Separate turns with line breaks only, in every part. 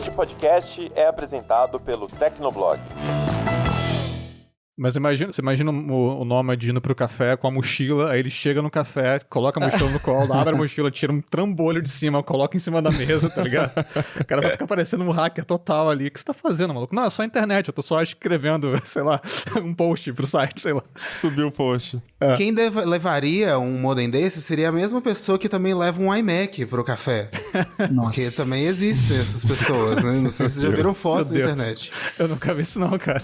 Este podcast é apresentado pelo Tecnoblog.
Mas você imagina o Nômade indo pro café com a mochila, aí ele chega no café, coloca a mochila no colo, abre a mochila, tira um trambolho de cima, coloca em cima da mesa, tá ligado? O cara vai ficar parecendo um hacker total ali. O que você tá fazendo, maluco? Não, é só a internet, eu tô só escrevendo, sei lá, um post pro site, sei lá.
Subiu o post.
É. Quem levaria um modem desse seria a mesma pessoa que também leva um iMac pro café.
Nossa.
Porque também existem essas pessoas, né? Não sei se vocês já viram fotos na internet.
Eu nunca vi isso não, cara.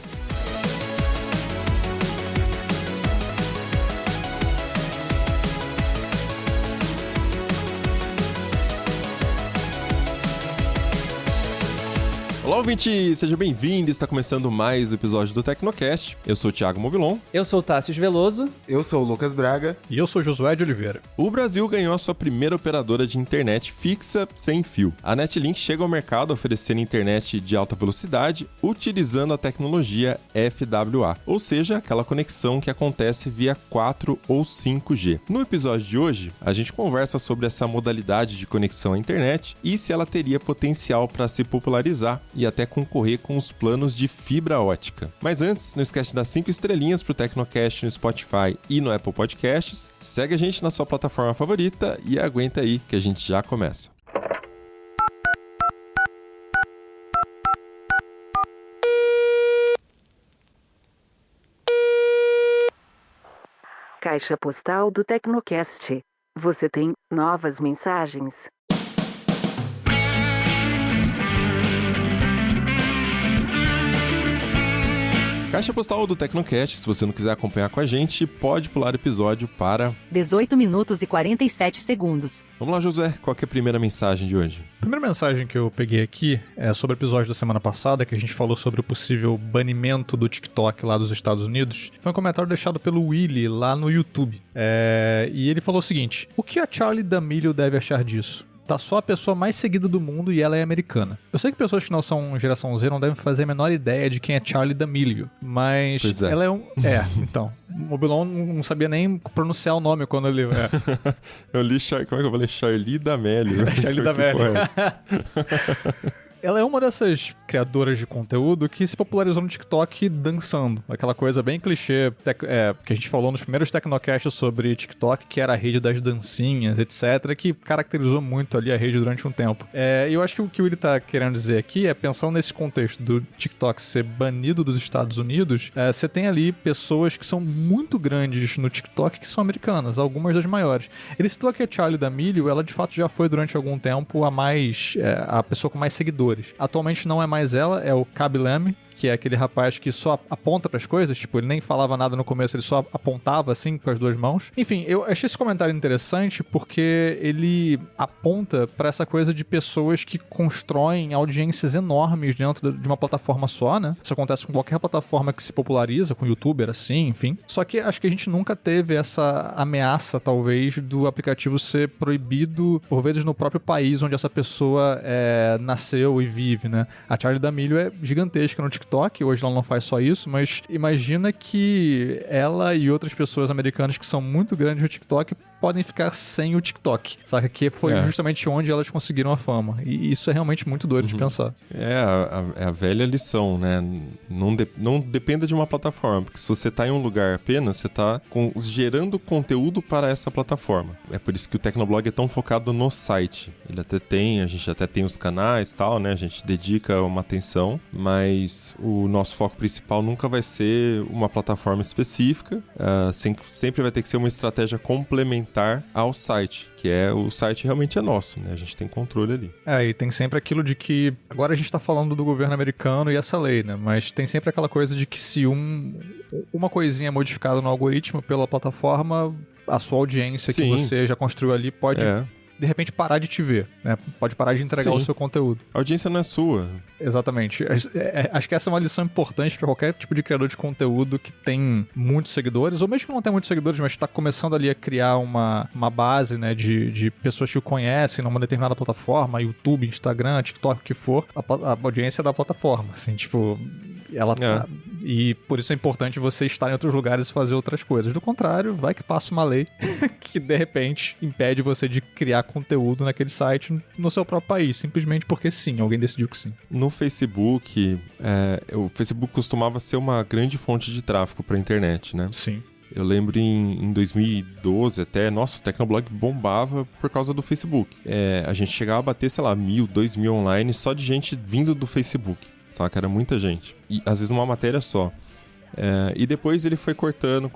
Olá, ouvinte! Seja bem-vindo! Está começando mais um episódio do Tecnocast. Eu sou o Thiago Mobilon.
Eu sou o Tássio Veloso.
Eu sou o Lucas Braga.
E eu sou o Josué de Oliveira.
O Brasil ganhou a sua primeira operadora de internet fixa sem fio. A Netlink chega ao mercado oferecendo internet de alta velocidade utilizando a tecnologia FWA, ou seja, aquela conexão que acontece via 4 ou 5G. No episódio de hoje, a gente conversa sobre essa modalidade de conexão à internet e se ela teria potencial para se popularizar e até concorrer com os planos de fibra ótica. Mas antes, não esquece de dar 5 estrelinhas pro Tecnocast no Spotify e no Apple Podcasts. Segue a gente na sua plataforma favorita e aguenta aí que a gente já começa.
Caixa postal do Tecnocast. Você tem novas mensagens.
Caixa postal do Tecnocast, se você não quiser acompanhar com a gente, pode pular o episódio para
18 minutos e 47 segundos.
Vamos lá, Josué, qual que é a primeira mensagem de hoje?
A primeira mensagem que eu peguei aqui é sobre o episódio da semana passada, que a gente falou sobre o possível banimento do TikTok lá dos Estados Unidos. Foi um comentário deixado pelo Willy lá no YouTube. E ele falou o seguinte: o que a Charli D'Amelio deve achar disso? Tá só a pessoa mais seguida do mundo e ela é americana. Eu sei que pessoas que não são geração Z não devem fazer a menor ideia de quem é Charli D'Amelio, mas ela é um... então. O Mobilon não sabia nem pronunciar o nome quando ele...
Eu li... Como é que eu falei? Charli D'Amelio.
Charli D'Amelio. Ela é uma dessas criadoras de conteúdo que se popularizou no TikTok dançando. Aquela coisa bem clichê que a gente falou nos primeiros Tecnocasts sobre TikTok, que era a rede das dancinhas, etc., que caracterizou muito ali a rede durante um tempo. E eu acho que o que o Willy tá querendo dizer aqui é, pensando nesse contexto do TikTok ser banido dos Estados Unidos, você tem ali pessoas que são muito grandes no TikTok que são americanas, algumas das maiores. Ele citou aqui a Charli D'Amelio, ela de fato já foi durante algum tempo a pessoa com mais seguidores. Atualmente não é mais ela, é o Khaby Lame, que é aquele rapaz que só aponta pras coisas, tipo, ele nem falava nada no começo, ele só apontava assim com as duas mãos. Enfim, eu achei esse comentário interessante porque ele aponta pra essa coisa de pessoas que constroem audiências enormes dentro de uma plataforma só, né? Isso acontece com qualquer plataforma que se populariza, com youtuber assim, enfim. Só que acho que a gente nunca teve essa ameaça, talvez, do aplicativo ser proibido, por vezes, no próprio país onde essa pessoa nasceu e vive, né? A Charli D'Amelio é gigantesca no TikTok, hoje ela não faz só isso, mas imagina que ela e outras pessoas americanas que são muito grandes no TikTok podem ficar sem o TikTok, sabe? Que foi justamente onde elas conseguiram a fama. E isso é realmente muito doido de pensar.
É a velha lição, né? Não dependa de uma plataforma, porque se você tá em um lugar apenas, você tá gerando conteúdo para essa plataforma. É por isso que o Tecnoblog é tão focado no site. A gente até tem os canais e tal, né? A gente dedica uma atenção, mas o nosso foco principal nunca vai ser uma plataforma específica. Sempre vai ter que ser uma estratégia complementar ao site, que o site realmente é nosso, né? A gente tem controle ali.
E tem sempre aquilo de que, agora a gente tá falando do governo americano e essa lei, né? Mas tem sempre aquela coisa de que se uma coisinha modificada no algoritmo pela plataforma, a sua audiência que você já construiu ali pode de repente parar de te ver, né? Pode parar de entregar o seu conteúdo.
A audiência não é sua.
Exatamente. Acho que essa é uma lição importante para qualquer tipo de criador de conteúdo que tem muitos seguidores, ou mesmo que não tenha muitos seguidores, mas está começando ali a criar uma base, né, de pessoas que o conhecem numa determinada plataforma, YouTube, Instagram, TikTok, o que for, a audiência da plataforma, assim, tipo... E por isso é importante você estar em outros lugares e fazer outras coisas. Do contrário, vai que passa uma lei que, de repente, impede você de criar conteúdo naquele site no seu próprio país, simplesmente porque sim, alguém decidiu que sim.
No Facebook, o Facebook costumava ser uma grande fonte de tráfego para a internet, né?
Sim.
Eu lembro em 2012 até, nossa, o Tecnoblog bombava por causa do Facebook. A gente chegava a bater, sei lá, 1.000, 2.000 online só de gente vindo do Facebook, saca? Era muita gente. E às vezes numa matéria só. E depois ele foi cortando.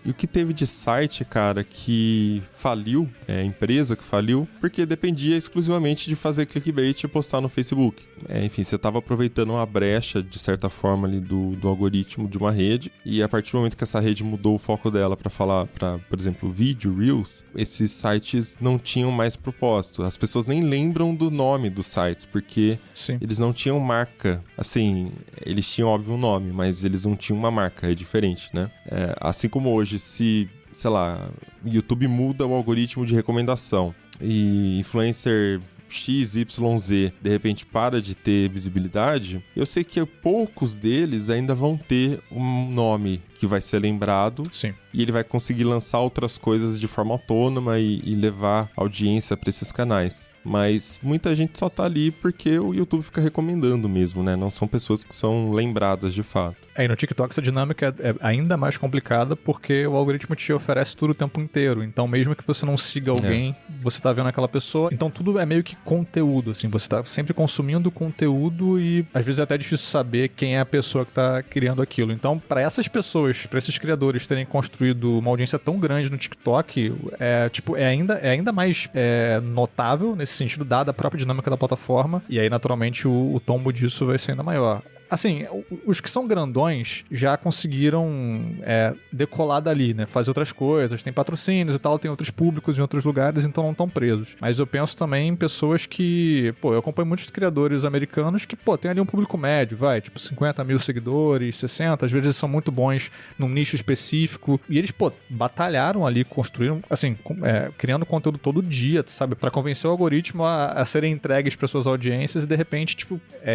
E o que teve de site, cara, que faliu, empresa que faliu, porque dependia exclusivamente de fazer clickbait e postar no Facebook. Enfim, você estava aproveitando uma brecha, de certa forma, ali do algoritmo de uma rede, e a partir do momento que essa rede mudou o foco dela para falar para, por exemplo, vídeo, Reels, esses sites não tinham mais propósito. As pessoas nem lembram do nome dos sites, porque eles não tinham marca. Assim, eles tinham, óbvio, um nome, mas eles não tinham uma marca, é diferente, né? Assim como hoje, se, sei lá, o YouTube muda o algoritmo de recomendação e influencer XYZ de repente para de ter visibilidade, eu sei que poucos deles ainda vão ter um nome que vai ser lembrado.
Sim.
E ele vai conseguir lançar outras coisas de forma autônoma e levar audiência para esses canais. Mas muita gente só tá ali porque o YouTube fica recomendando mesmo, né? Não são pessoas que são lembradas de fato.
E no TikTok essa dinâmica é ainda mais complicada porque o algoritmo te oferece tudo o tempo inteiro. Então mesmo que você não siga alguém, você tá vendo aquela pessoa. Então tudo é meio que conteúdo, assim. Você tá sempre consumindo conteúdo e às vezes é até difícil saber quem é a pessoa que tá criando aquilo. Então para essas pessoas, para esses criadores terem construído uma audiência tão grande no TikTok, é ainda mais notável nesse sentido, dada a própria dinâmica da plataforma, e aí naturalmente o tombo disso vai ser ainda maior. Assim, os que são grandões já conseguiram decolar dali, né? Fazer outras coisas, tem patrocínios e tal, tem outros públicos em outros lugares, então não estão presos. Mas eu penso também em pessoas que... eu acompanho muitos criadores americanos que, tem ali um público médio, tipo 50 mil seguidores, 60, às vezes são muito bons num nicho específico, e eles, batalharam ali, construíram, assim, criando conteúdo todo dia, sabe? Pra convencer o algoritmo a serem entregues para suas audiências e, de repente,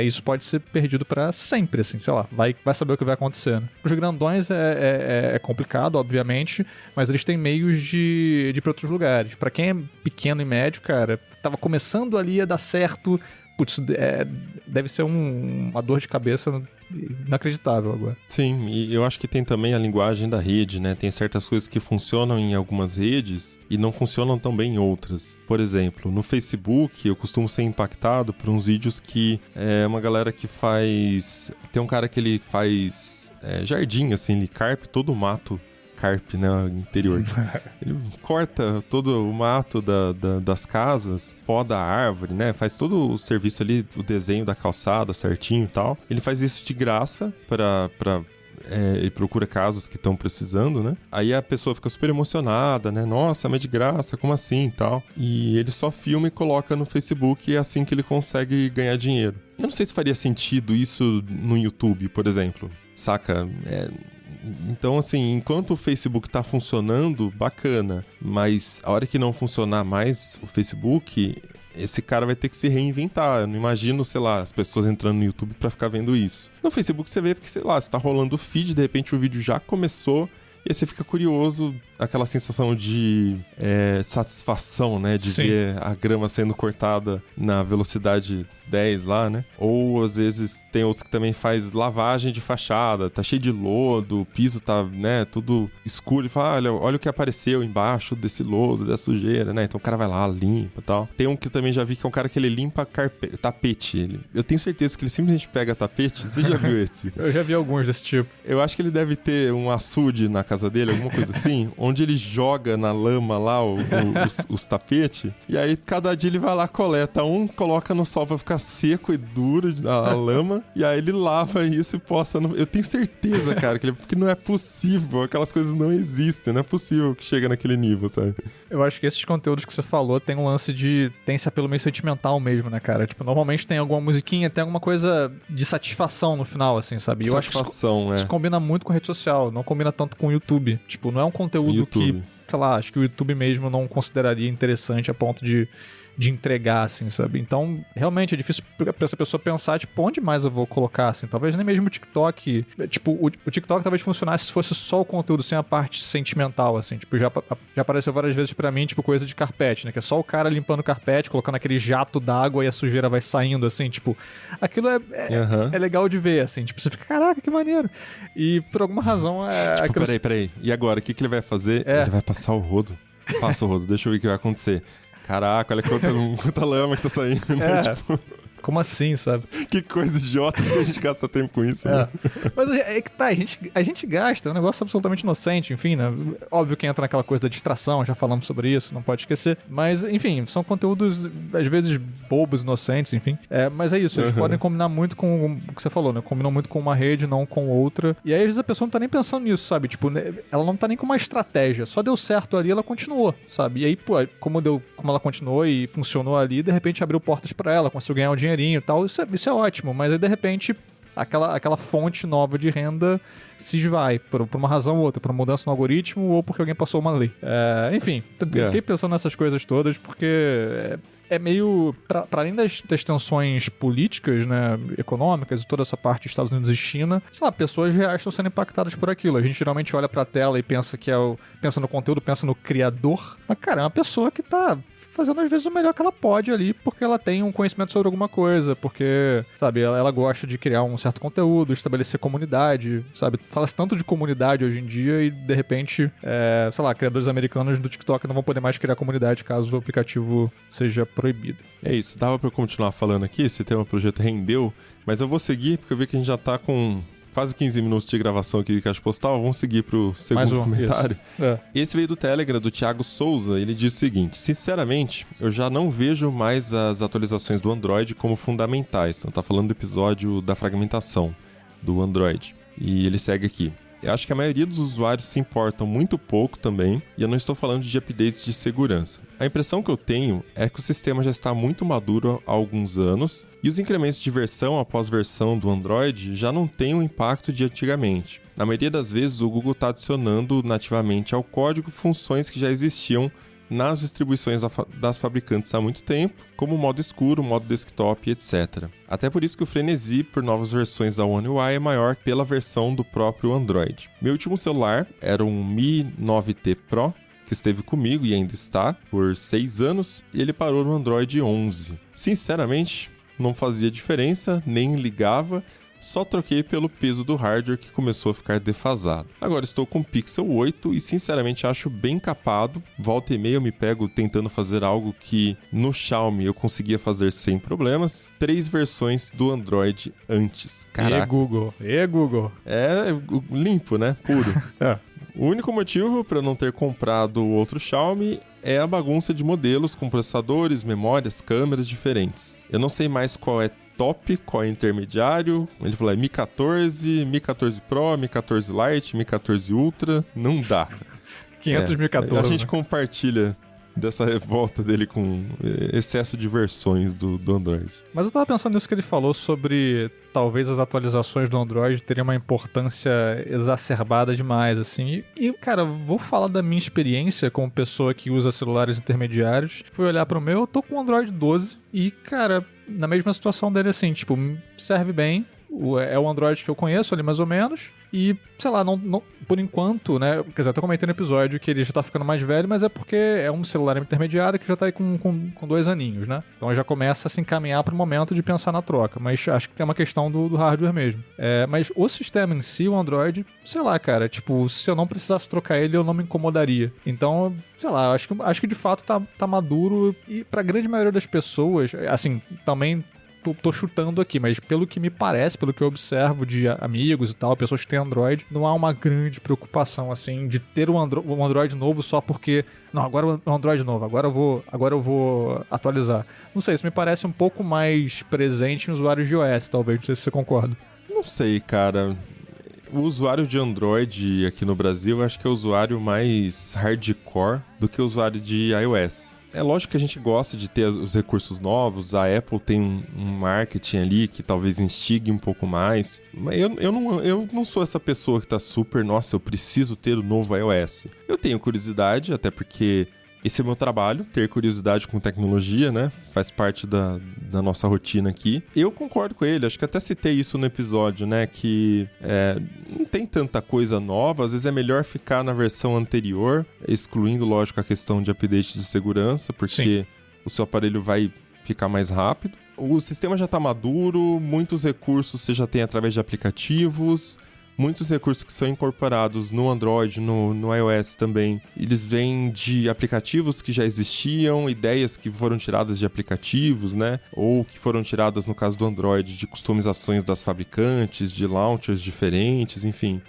isso pode ser perdido pra sempre, assim, sei lá, vai saber o que vai acontecer, né? Os grandões é complicado, obviamente, mas eles têm meios de ir pra outros lugares. Pra quem é pequeno e médio, cara, tava começando ali a dar certo, deve ser uma dor de cabeça inacreditável agora.
Sim, e eu acho que tem também a linguagem da rede, né? Tem certas coisas que funcionam em algumas redes e não funcionam tão bem em outras. Por exemplo, no Facebook eu costumo ser impactado por uns vídeos que uma galera que faz... Tem um cara que ele faz jardim, assim, ele carpe todo o mato. Carpe, né, interior. Ele corta todo o mato das casas, poda a árvore, né, faz todo o serviço ali, o desenho da calçada certinho e tal. Ele faz isso de graça ele procura casas que estão precisando, né? Aí a pessoa fica super emocionada, né? Nossa, mas de graça, como assim e tal? E ele só filma e coloca no Facebook e é assim que ele consegue ganhar dinheiro. Eu não sei se faria sentido isso no YouTube, por exemplo. Saca? Então, assim, enquanto o Facebook tá funcionando, bacana. Mas a hora que não funcionar mais o Facebook, esse cara vai ter que se reinventar. Eu não imagino, sei lá, as pessoas entrando no YouTube pra ficar vendo isso. No Facebook você vê porque, sei lá, você tá rolando o feed, de repente o vídeo já começou, e aí você fica curioso, aquela sensação de satisfação, né? De ver a grama sendo cortada na velocidade 10 lá, né? Ou às vezes tem outros que também faz lavagem de fachada, tá cheio de lodo, o piso tá, né, tudo escuro, e fala, olha o que apareceu embaixo desse lodo, dessa sujeira, né? Então o cara vai lá, limpa e tal. Tem um que também já vi que é um cara que ele limpa tapete. Eu tenho certeza que ele simplesmente pega tapete. Você já viu esse?
Eu já vi alguns desse tipo.
Eu acho que ele deve ter um açude na casa dele, alguma coisa assim, onde ele joga na lama lá os tapetes, e aí cada dia ele vai lá, coleta coloca no sol pra ficar seco e duro a lama, e aí ele lava isso e posta eu tenho certeza, cara, porque não é possível, aquelas coisas não existem, não é possível que chega naquele nível, sabe?
Eu acho que esses conteúdos que você falou tem um lance tem esse apelo meio sentimental mesmo, né, cara? Normalmente tem alguma musiquinha, tem alguma coisa de satisfação no final, assim, sabe? Eu acho que isso combina muito com rede social, não combina tanto com o YouTube. Não é um conteúdo que, sei lá, acho que o YouTube mesmo não consideraria interessante a ponto de de entregar, assim, sabe? Então, realmente é difícil pra essa pessoa pensar, tipo, onde mais eu vou colocar, assim? Talvez nem mesmo o TikTok. Tipo, o TikTok talvez funcionasse se fosse só o conteúdo, sem a parte sentimental, assim. Tipo, já apareceu várias vezes pra mim, tipo, coisa de carpete, né? Que é só o cara limpando o carpete, colocando aquele jato d'água e a sujeira vai saindo, assim, tipo... Aquilo é legal de ver, assim. Tipo, você fica, caraca, que maneiro. E por alguma razão...
Tipo, peraí. E agora, o que ele vai fazer? Ele vai passar o rodo. Passa o rodo, deixa eu ver o que vai acontecer. Caraca, olha quanta lama que tá saindo, né? Tipo...
Como assim, sabe?
Que coisa idiota que a gente gasta tempo com isso, né?
Mas é que tá, a gente gasta, é um negócio absolutamente inocente, enfim, né? Óbvio que entra naquela coisa da distração, já falamos sobre isso, não pode esquecer. Mas, enfim, são conteúdos, às vezes, bobos, inocentes, enfim. Mas é isso, eles podem combinar muito com o que você falou, né? Combinam muito com uma rede, não com outra. E aí, às vezes, a pessoa não tá nem pensando nisso, sabe? Tipo, ela não tá nem com uma estratégia. Só deu certo ali, ela continuou, sabe? E aí, pô, como ela continuou e funcionou ali, de repente abriu portas pra ela, conseguiu ganhar um dinheirinho e tal, isso é ótimo, mas aí de repente aquela fonte nova de renda se esvai por uma razão ou outra, por uma mudança no algoritmo ou porque alguém passou uma lei. Enfim, fiquei pensando nessas coisas todas porque é meio, para além das tensões políticas, né, econômicas e toda essa parte dos Estados Unidos e China, sei lá, pessoas reais estão sendo impactadas por aquilo. A gente geralmente olha pra tela e pensa que pensa no conteúdo, pensa no criador, mas cara, é uma pessoa que tá fazendo às vezes o melhor que ela pode ali, porque ela tem um conhecimento sobre alguma coisa, porque, sabe, ela gosta de criar um certo conteúdo, estabelecer comunidade, sabe? Fala-se tanto de comunidade hoje em dia e, de repente, sei lá, criadores americanos do TikTok não vão poder mais criar comunidade caso o aplicativo seja proibido.
É isso, dava pra eu continuar falando aqui, esse tema projeto rendeu, mas eu vou seguir porque eu vi que a gente já tá com quase 15 minutos de gravação aqui de Caixa Postal. Vamos seguir pro segundo comentário. Esse veio do Telegram, do Thiago Souza. Ele diz o seguinte: sinceramente, eu já não vejo mais as atualizações do Android como fundamentais. Então tá falando do episódio da fragmentação do Android. E ele segue aqui: eu acho que a maioria dos usuários se importam muito pouco também, e eu não estou falando de updates de segurança. A impressão que eu tenho é que o sistema já está muito maduro há alguns anos, e os incrementos de versão após versão do Android já não têm o impacto de antigamente. Na maioria das vezes, o Google está adicionando nativamente ao código funções que já existiam nas distribuições das fabricantes há muito tempo, como modo escuro, modo desktop, etc. Até por isso que o frenesi por novas versões da One UI é maior pela versão do próprio Android. Meu último celular era um Mi 9T Pro, que esteve comigo e ainda está por 6 anos, e ele parou no Android 11. Sinceramente, não fazia diferença, nem ligava, só troquei pelo peso do hardware que começou a ficar defasado. Agora estou com o Pixel 8 e sinceramente acho bem capado. Volta e meia eu me pego tentando fazer algo que no Xiaomi eu conseguia fazer sem problemas. 3 versões do Android antes. Caraca.
E Google.
É limpo, né? Puro. O único motivo para não ter comprado o outro Xiaomi é a bagunça de modelos com processadores, memórias, câmeras diferentes. Eu não sei mais qual é top, qual é intermediário. Ele falou, Mi 14, Mi 14 Pro, Mi 14 Lite, Mi 14 Ultra. Não dá.
500 Mi 14.
A gente compartilha dessa revolta dele com excesso de versões do Android.
Mas eu tava pensando nisso que ele falou sobre talvez as atualizações do Android terem uma importância exacerbada demais, assim. E, cara, vou falar da minha experiência como pessoa que usa celulares intermediários. Fui olhar pro meu, eu tô com o Android 12 e, cara, na mesma situação dele, assim, tipo, serve bem. É o Android que eu conheço ali, mais ou menos. E, sei lá, não, por enquanto, né? Quer dizer, até comentei no episódio que ele já tá ficando mais velho, mas é porque é um celular intermediário que já tá aí com 2 aninhos, né? Então já começa a se encaminhar pro momento de pensar na troca. Mas acho que tem uma questão do hardware mesmo. Mas o sistema em si, o Android, sei lá, cara, tipo, se eu não precisasse trocar ele, eu não me incomodaria. Então, sei lá, acho que de fato tá maduro. E pra grande maioria das pessoas, assim, também tô chutando aqui, mas pelo que me parece, pelo que eu observo de amigos e tal, pessoas que têm Android, não há uma grande preocupação, assim, de ter um Android novo só porque, não, agora o Android novo, agora eu vou atualizar. Não sei, isso me parece um pouco mais presente em usuários de iOS, talvez, não sei se você concorda.
Não sei, cara. O usuário de Android aqui no Brasil, acho que é o usuário mais hardcore do que o usuário de iOS. É lógico que a gente gosta de ter os recursos novos, a Apple tem um marketing ali que talvez instigue um pouco mais, mas eu não sou essa pessoa que tá super, nossa, eu preciso ter o novo iOS. Eu tenho curiosidade, até porque esse é o meu trabalho, ter curiosidade com tecnologia, né? Faz parte da nossa rotina aqui. Eu concordo com ele, acho que até citei isso no episódio, né? Que não tem tanta coisa nova, às vezes é melhor ficar na versão anterior, excluindo, lógico, a questão de update de segurança, porque o seu aparelho vai ficar mais rápido. O sistema já está maduro, muitos recursos você já tem através de aplicativos, muitos recursos que são incorporados no Android, no iOS também, eles vêm de aplicativos que já existiam, ideias que foram tiradas de aplicativos, né? Ou que foram tiradas, no caso do Android, de customizações das fabricantes, de launchers diferentes, enfim.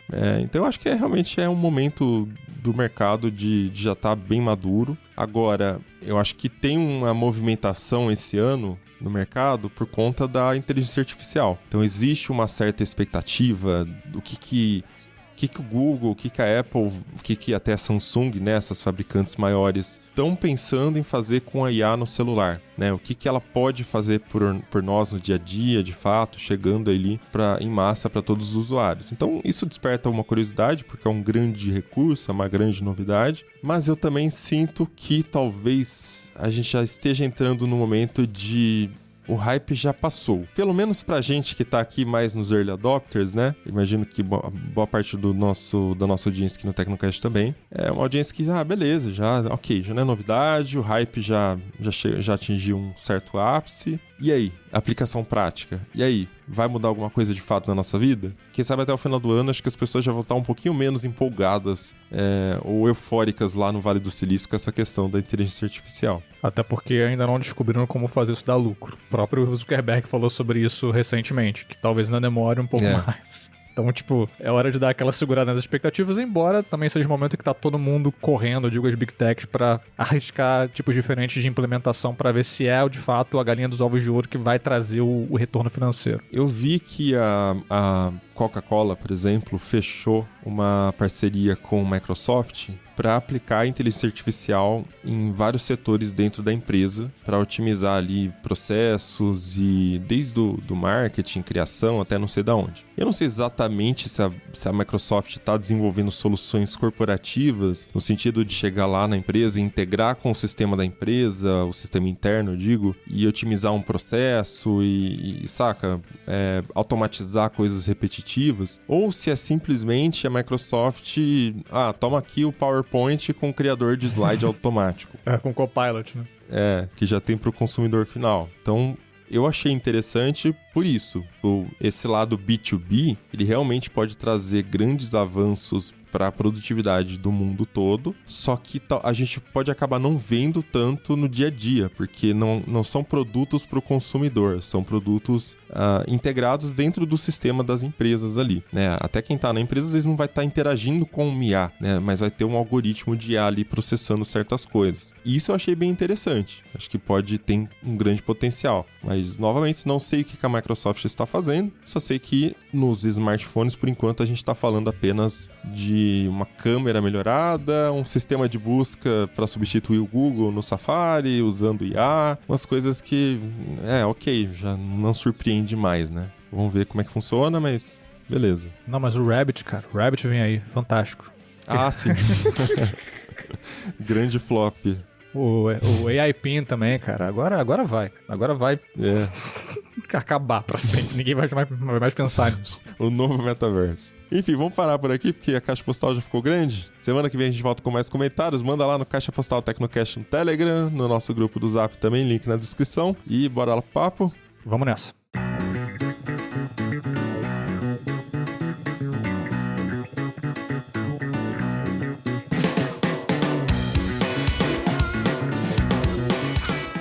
Então eu acho que realmente é um momento do mercado de já estar bem maduro. Agora, eu acho que tem uma movimentação esse ano no mercado por conta da inteligência artificial. Então existe uma certa expectativa do que o Google, o que a Apple, o que até a Samsung, né, essas fabricantes maiores, estão pensando em fazer com a IA no celular, né? O que ela pode fazer por nós no dia a dia, de fato, chegando ali em massa para todos os usuários. Então isso desperta uma curiosidade, porque é um grande recurso, é uma grande novidade, mas eu também sinto que talvez a gente já esteja entrando no momento de... O hype já passou. Pelo menos pra gente que tá aqui mais nos early adopters, né? Imagino que boa parte da nossa audiência aqui no Tecnocast também. É uma audiência que, beleza, já não é novidade, o hype já atingiu um certo ápice. E aí? Aplicação prática. E aí? Vai mudar alguma coisa de fato na nossa vida? Quem sabe até o final do ano, acho que as pessoas já vão estar um pouquinho menos empolgadas ou eufóricas lá no Vale do Silício com essa questão da inteligência artificial.
Até porque ainda não descobriram como fazer isso dar lucro. O próprio Zuckerberg falou sobre isso recentemente, que talvez ainda demore um pouco mais. Então, é hora de dar aquela segurada nas expectativas, embora também seja o momento que tá todo mundo correndo, eu digo, as Big Techs, pra arriscar tipos diferentes de implementação pra ver se é, de fato, a galinha dos ovos de ouro que vai trazer o retorno financeiro.
Eu vi que a Coca-Cola, por exemplo, fechou uma parceria com a Microsoft para aplicar a inteligência artificial em vários setores dentro da empresa, para otimizar ali processos e desde do marketing, criação, até não sei de onde. Eu não sei exatamente se a Microsoft está desenvolvendo soluções corporativas, no sentido de chegar lá na empresa e integrar com o sistema da empresa, o sistema interno, eu digo, e otimizar um processo e automatizar coisas repetitivas, ou se é simplesmente a Microsoft, toma aqui o PowerPoint com o criador de slide automático.
Com o Copilot, né?
Que já tem para o consumidor final. Então, eu achei interessante por isso. Esse lado B2B, ele realmente pode trazer grandes avanços para a produtividade do mundo todo, só que a gente pode acabar não vendo tanto no dia a dia, porque não são produtos para o consumidor, são produtos integrados dentro do sistema das empresas ali, né? Até quem está na empresa às vezes não vai estar interagindo com o IA, né? Mas vai ter um algoritmo de IA ali processando certas coisas. E isso eu achei bem interessante, acho que ter um grande potencial, mas novamente não sei o que a Microsoft está fazendo, só sei que nos smartphones por enquanto a gente está falando apenas de uma câmera melhorada, um sistema de busca para substituir o Google no Safari, usando IA, umas coisas que, já não surpreende mais, né? Vamos ver como é que funciona, mas beleza.
Não, mas o Rabbit, cara, o Rabbit vem aí, fantástico.
Sim. Grande flop.
O AI Pin também, cara, agora vai acabar pra sempre, ninguém vai mais pensar nisso.
O novo metaverso. Enfim, vamos parar por aqui, porque a caixa postal já ficou grande. Semana que vem a gente volta com mais comentários, manda lá no Caixa Postal Tecnocast no Telegram, no nosso grupo do Zap também, link na descrição, e bora lá pro papo.
Vamos nessa.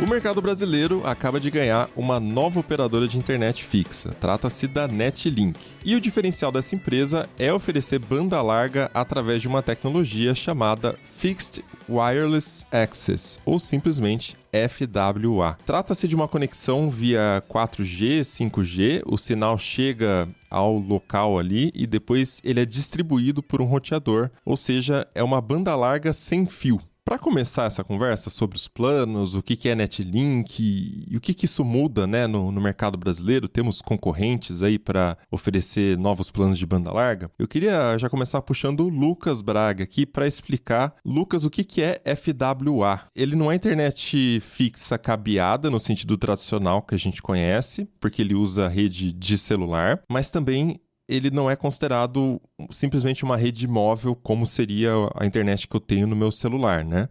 O mercado brasileiro acaba de ganhar uma nova operadora de internet fixa. Trata-se da Netlink. E o diferencial dessa empresa é oferecer banda larga através de uma tecnologia chamada Fixed Wireless Access, ou simplesmente FWA. Trata-se de uma conexão via 4G, 5G, o sinal chega ao local ali e depois ele é distribuído por um roteador, ou seja, é uma banda larga sem fio. Para começar essa conversa sobre os planos, o que é Netlink e o que isso muda, né, no mercado brasileiro, temos concorrentes aí para oferecer novos planos de banda larga, eu queria já começar puxando o Lucas Braga aqui para explicar, Lucas, o que é FWA. Ele não é internet fixa cabeada no sentido tradicional que a gente conhece, porque ele usa rede de celular, mas também ele não é considerado simplesmente uma rede móvel como seria a internet que eu tenho no meu celular, né?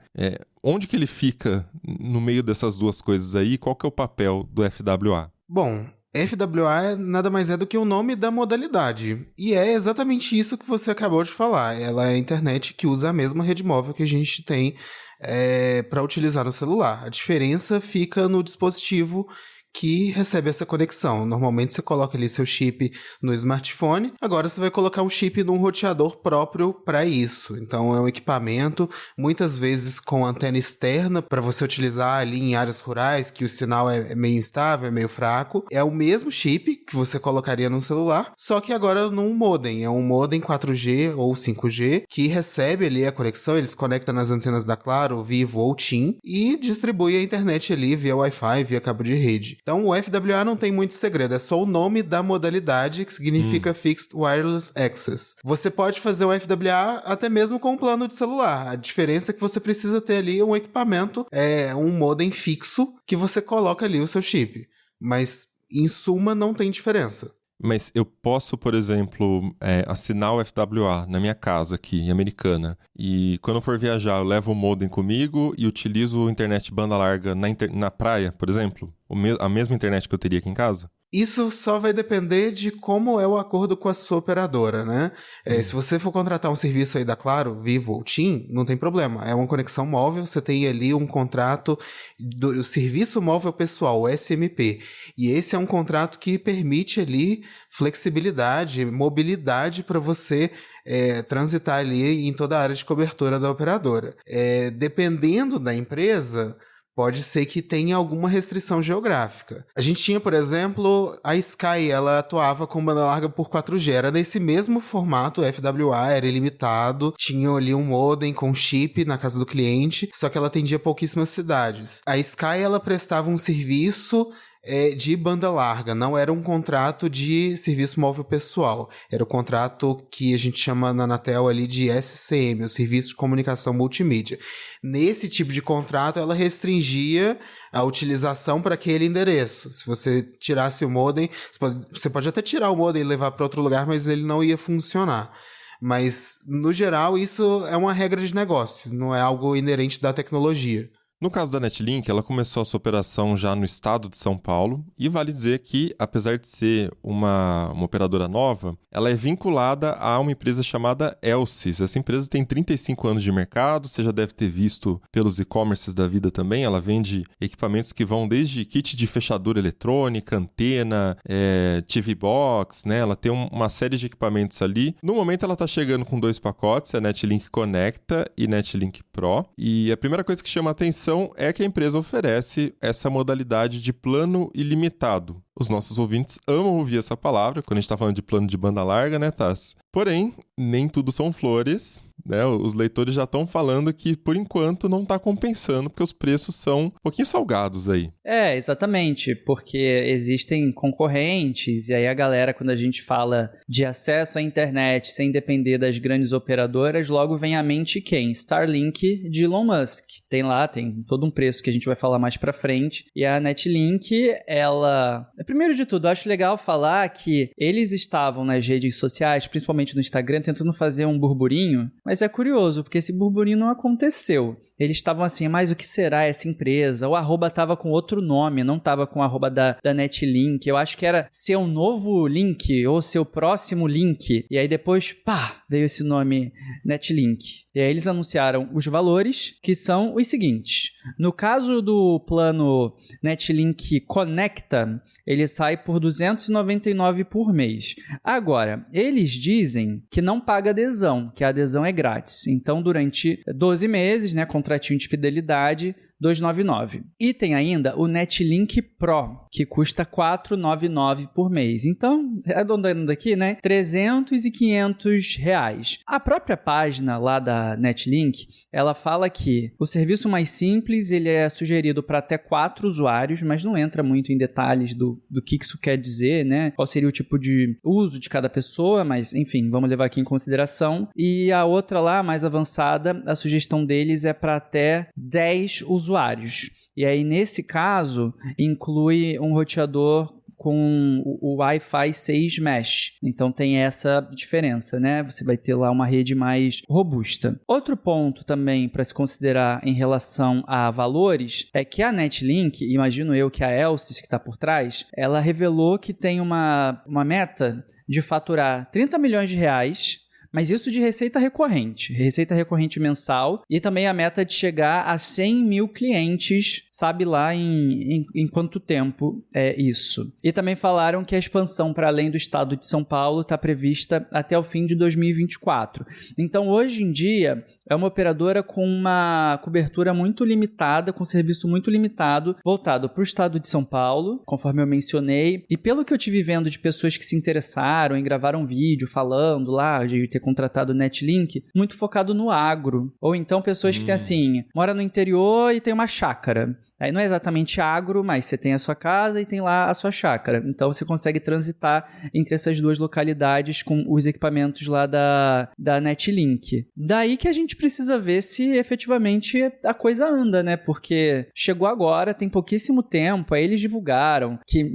Onde que ele fica no meio dessas duas coisas aí? Qual que é o papel do FWA?
Bom, FWA nada mais é do que o nome da modalidade. E é exatamente isso que você acabou de falar. Ela é a internet que usa a mesma rede móvel que a gente tem para utilizar no celular. A diferença fica no dispositivo que recebe essa conexão. Normalmente você coloca ali seu chip no smartphone, agora você vai colocar um chip num roteador próprio para isso. Então é um equipamento, muitas vezes com antena externa, para você utilizar ali em áreas rurais, que o sinal é meio instável, é meio fraco. É o mesmo chip que você colocaria no celular, só que agora num modem. É um modem 4G ou 5G, que recebe ali a conexão, ele se conecta nas antenas da Claro, Vivo ou TIM, e distribui a internet ali via Wi-Fi, via cabo de rede. Então o FWA não tem muito segredo, é só o nome da modalidade, que significa Fixed Wireless Access. Você pode fazer um FWA até mesmo com um plano de celular. A diferença é que você precisa ter ali um equipamento, um modem fixo, que você coloca ali o seu chip. Mas, em suma, não tem diferença.
Mas eu posso, por exemplo, assinar o FWA na minha casa aqui, em Americana, e quando eu for viajar, eu levo o modem comigo e utilizo internet banda larga na praia, por exemplo? A mesma internet que eu teria aqui em casa?
Isso só vai depender de como é o acordo com a sua operadora, né? Se você for contratar um serviço aí da Claro, Vivo ou TIM, não tem problema. É uma conexão móvel, você tem ali um contrato do Serviço Móvel Pessoal, o SMP. E esse é um contrato que permite ali flexibilidade, mobilidade para você transitar ali em toda a área de cobertura da operadora. Dependendo da empresa, pode ser que tenha alguma restrição geográfica. A gente tinha, por exemplo, a Sky, ela atuava com banda larga por 4G. Era nesse mesmo formato, FWA, era ilimitado, tinha ali um modem com chip na casa do cliente, só que ela atendia pouquíssimas cidades. A Sky, ela prestava um serviço de banda larga, não era um contrato de serviço móvel pessoal, era o contrato que a gente chama na Anatel ali de SCM, o Serviço de Comunicação Multimídia. Nesse tipo de contrato, ela restringia a utilização para aquele endereço. Se você tirasse o modem, você pode até tirar o modem e levar para outro lugar, mas ele não ia funcionar. Mas, no geral, isso é uma regra de negócio, não é algo inerente da tecnologia.
No caso da Netlink, ela começou a sua operação já no estado de São Paulo e vale dizer que, apesar de ser uma operadora nova, ela é vinculada a uma empresa chamada Elsys. Essa empresa tem 35 anos de mercado, você já deve ter visto pelos e-commerces da vida também. Ela vende equipamentos que vão desde kit de fechadura eletrônica, antena, TV Box, né? Ela tem uma série de equipamentos ali. No momento ela está chegando com 2 pacotes, a Netlink Conecta e Netlink Pro. E a primeira coisa que chama a atenção é que a empresa oferece essa modalidade de plano ilimitado. Os nossos ouvintes amam ouvir essa palavra quando a gente está falando de plano de banda larga, né, Tass? Porém, nem tudo são flores, né? Os leitores já estão falando que, por enquanto, não está compensando, porque os preços são um pouquinho salgados aí.
Exatamente, porque existem concorrentes, e aí a galera, quando a gente fala de acesso à internet sem depender das grandes operadoras, logo vem à mente quem? Starlink de Elon Musk. Tem todo um preço que a gente vai falar mais pra frente, e a Netlink, ela... Primeiro de tudo, eu acho legal falar que eles estavam nas redes sociais, principalmente no Instagram, tentando fazer um burburinho, mas é curioso, porque esse burburinho não aconteceu. Eles estavam assim, mas o que será essa empresa? O arroba tava com outro nome, não tava com o arroba da Netlink. Eu acho que era seu novo link ou seu próximo link. E aí depois, veio esse nome Netlink. E aí eles anunciaram os valores, que são os seguintes. No caso do plano Netlink Conecta, ele sai por R$ 299 por mês. Agora, eles dizem que não paga adesão, que a adesão é grátis. Então, durante 12 meses, né, contratinho de fidelidade, 299. E tem ainda o Netlink Pro, que custa 499 por mês. Então, arredondando aqui, né? 300 e 500 reais. A própria página lá da Netlink, ela fala que o serviço mais simples, ele é sugerido para até 4 usuários, mas não entra muito em detalhes do que isso quer dizer, né? Qual seria o tipo de uso de cada pessoa, mas, enfim, vamos levar aqui em consideração. E a outra lá, mais avançada, a sugestão deles é para até 10 usuários. E aí, nesse caso, inclui um roteador com o Wi-Fi 6 Mesh. Então tem essa diferença, né? Você vai ter lá uma rede mais robusta. Outro ponto também para se considerar em relação a valores é que a Netlink, imagino eu que a Elsys que está por trás, ela revelou que tem uma meta de faturar 30 milhões de reais, mas isso de receita recorrente mensal, e também a meta de chegar a 100 mil clientes, sabe lá em quanto tempo é isso. E também falaram que a expansão para além do estado de São Paulo está prevista até o fim de 2024. Então, hoje em dia, é uma operadora com uma cobertura muito limitada, com serviço muito limitado, voltado para o estado de São Paulo, conforme eu mencionei. E pelo que eu tive vendo de pessoas que se interessaram e gravaram vídeo falando lá de ter contratado o Netlink, muito focado no agro. Ou então pessoas que têm assim, mora no interior e tem uma chácara. Aí não é exatamente agro, mas você tem a sua casa e tem lá a sua chácara. Então você consegue transitar entre essas duas localidades com os equipamentos lá da Netlink. Daí que a gente precisa ver se efetivamente a coisa anda, né? Porque chegou agora, tem pouquíssimo tempo, aí eles divulgaram que...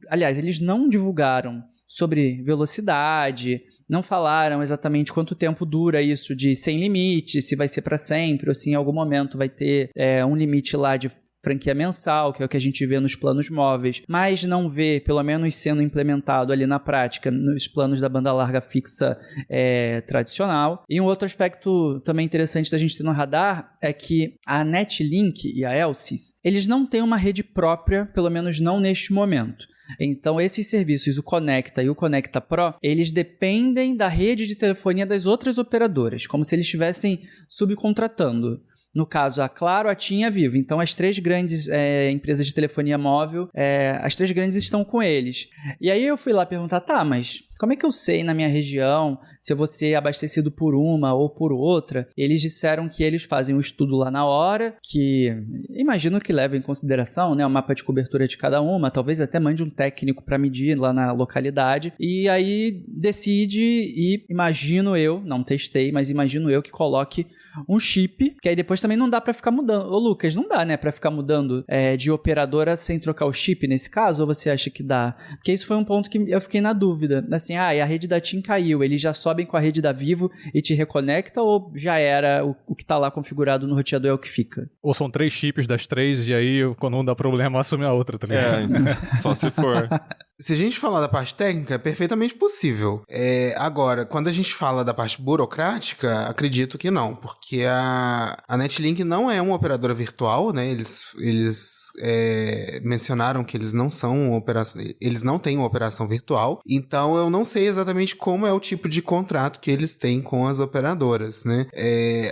Aliás, eles não divulgaram sobre velocidade, não falaram exatamente quanto tempo dura isso de sem limite, se vai ser para sempre ou se em algum momento vai ter um limite lá de franquia mensal, que é o que a gente vê nos planos móveis, mas não vê, pelo menos sendo implementado ali na prática, nos planos da banda larga fixa tradicional. E um outro aspecto também interessante da gente ter no radar é que a Netlink e a Elsys, eles não têm uma rede própria, pelo menos não neste momento. Então, esses serviços, o Conecta e o Conecta Pro, eles dependem da rede de telefonia das outras operadoras, como se eles estivessem subcontratando. No caso, a Claro, a TIM e a Vivo. Então, as três grandes empresas de telefonia móvel, as três grandes estão com eles. E aí eu fui lá perguntar, mas como é que eu sei na minha região se eu vou ser abastecido por uma ou por outra? Eles disseram que eles fazem um estudo lá na hora, que imagino que leva em consideração, né, o mapa de cobertura de cada uma, talvez até mande um técnico para medir lá na localidade, e aí decide e imagino eu, não testei, mas imagino eu que coloque um chip, que aí depois também não dá para ficar mudando. Ô Lucas, não dá, né, para ficar mudando de operadora sem trocar o chip nesse caso, ou você acha que dá? Porque isso foi um ponto que eu fiquei na dúvida, assim, e a rede da TIM caiu, eles já sobem com a rede da Vivo e te reconecta, ou já era o que tá lá configurado no roteador é o que fica?
Ou são 3 chips das 3 e aí quando um dá problema assume a outra, tá ligado?
Então, só se for.
Se a gente falar da parte técnica, é perfeitamente possível. Agora, quando a gente fala da parte burocrática, acredito que não, porque a Netlink não é uma operadora virtual, né? Eles mencionaram que eles não têm uma operação virtual, então eu não sei exatamente como é o tipo de contrato que eles têm com as operadoras, né?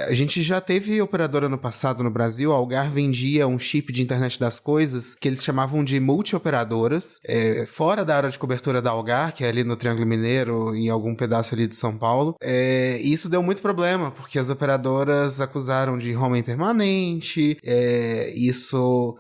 A gente já teve operadora no passado no Brasil, a Algar vendia um chip de internet das coisas que eles chamavam de multioperadoras, fora da área de cobertura da Algar, que é ali no Triângulo Mineiro, em algum pedaço ali de São Paulo. E isso deu muito problema, porque as operadoras acusaram de roaming permanente, isso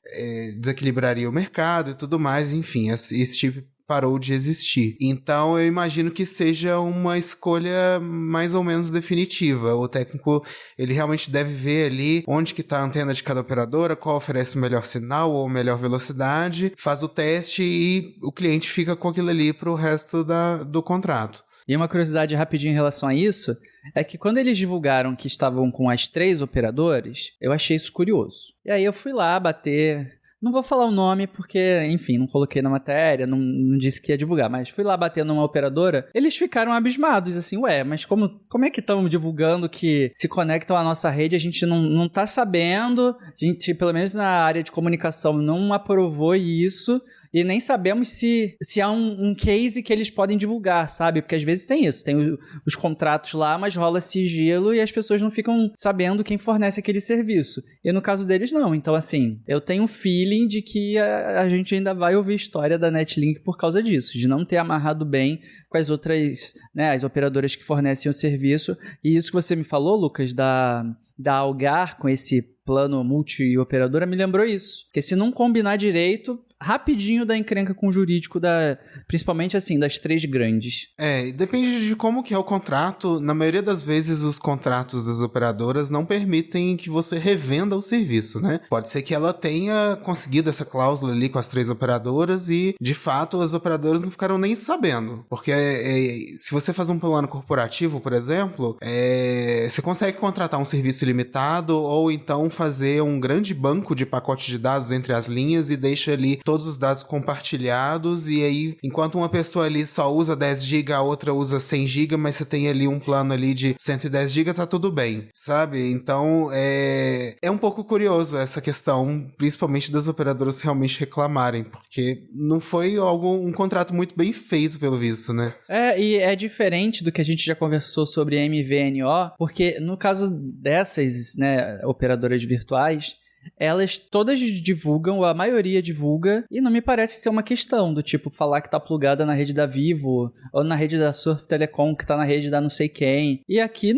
desequilibraria o mercado e tudo mais, enfim, esse chip parou de existir. Então eu imagino que seja uma escolha mais ou menos definitiva. O técnico, ele realmente deve ver ali onde que tá a antena de cada operadora, qual oferece o melhor sinal ou melhor velocidade, faz o teste e o cliente fica com aquilo ali pro resto do contrato.
E uma curiosidade rapidinho em relação a isso é que quando eles divulgaram que estavam com as 3 operadoras, eu achei isso curioso. E aí eu fui lá bater... Não vou falar o nome porque, enfim, não coloquei na matéria, não disse que ia divulgar, mas fui lá bater numa operadora, eles ficaram abismados, assim, mas como é que estão divulgando que se conectam à nossa rede, a gente não tá sabendo, a gente, pelo menos na área de comunicação, não aprovou isso, e nem sabemos se há um case que eles podem divulgar, sabe? Porque às vezes tem isso, tem os contratos lá, mas rola sigilo e as pessoas não ficam sabendo quem fornece aquele serviço. E no caso deles, não. Então, assim, eu tenho um feeling de que a gente ainda vai ouvir história da Netlink por causa disso, de não ter amarrado bem com as outras, né, as operadoras que fornecem o serviço. E isso que você me falou, Lucas, da Algar com esse plano multi-operadora, me lembrou isso. Porque se não combinar direito, rapidinho dá encrenca com o jurídico, principalmente assim, das 3 grandes.
Depende de como que é o contrato. Na maioria das vezes, os contratos das operadoras não permitem que você revenda o serviço, né? Pode ser que ela tenha conseguido essa cláusula ali com as 3 operadoras e, de fato, as operadoras não ficaram nem sabendo. Porque se você faz um plano corporativo, por exemplo, você consegue contratar um serviço ilimitado ou então fazer um grande banco de pacotes de dados entre as linhas e deixa ali todos os dados compartilhados, e aí, enquanto uma pessoa ali só usa 10 GB, a outra usa 100 GB, mas você tem ali um plano ali de 110 GB, tá tudo bem, sabe? Então, é um pouco curioso essa questão, principalmente das operadoras realmente reclamarem, porque não foi um contrato muito bem feito, pelo visto, né?
E é diferente do que a gente já conversou sobre MVNO, porque no caso dessas, né, operadoras virtuais, elas todas divulgam, ou a maioria divulga, e não me parece ser uma questão do tipo falar que tá plugada na rede da Vivo, ou na rede da Surf Telecom, que tá na rede da não sei quem. E aqui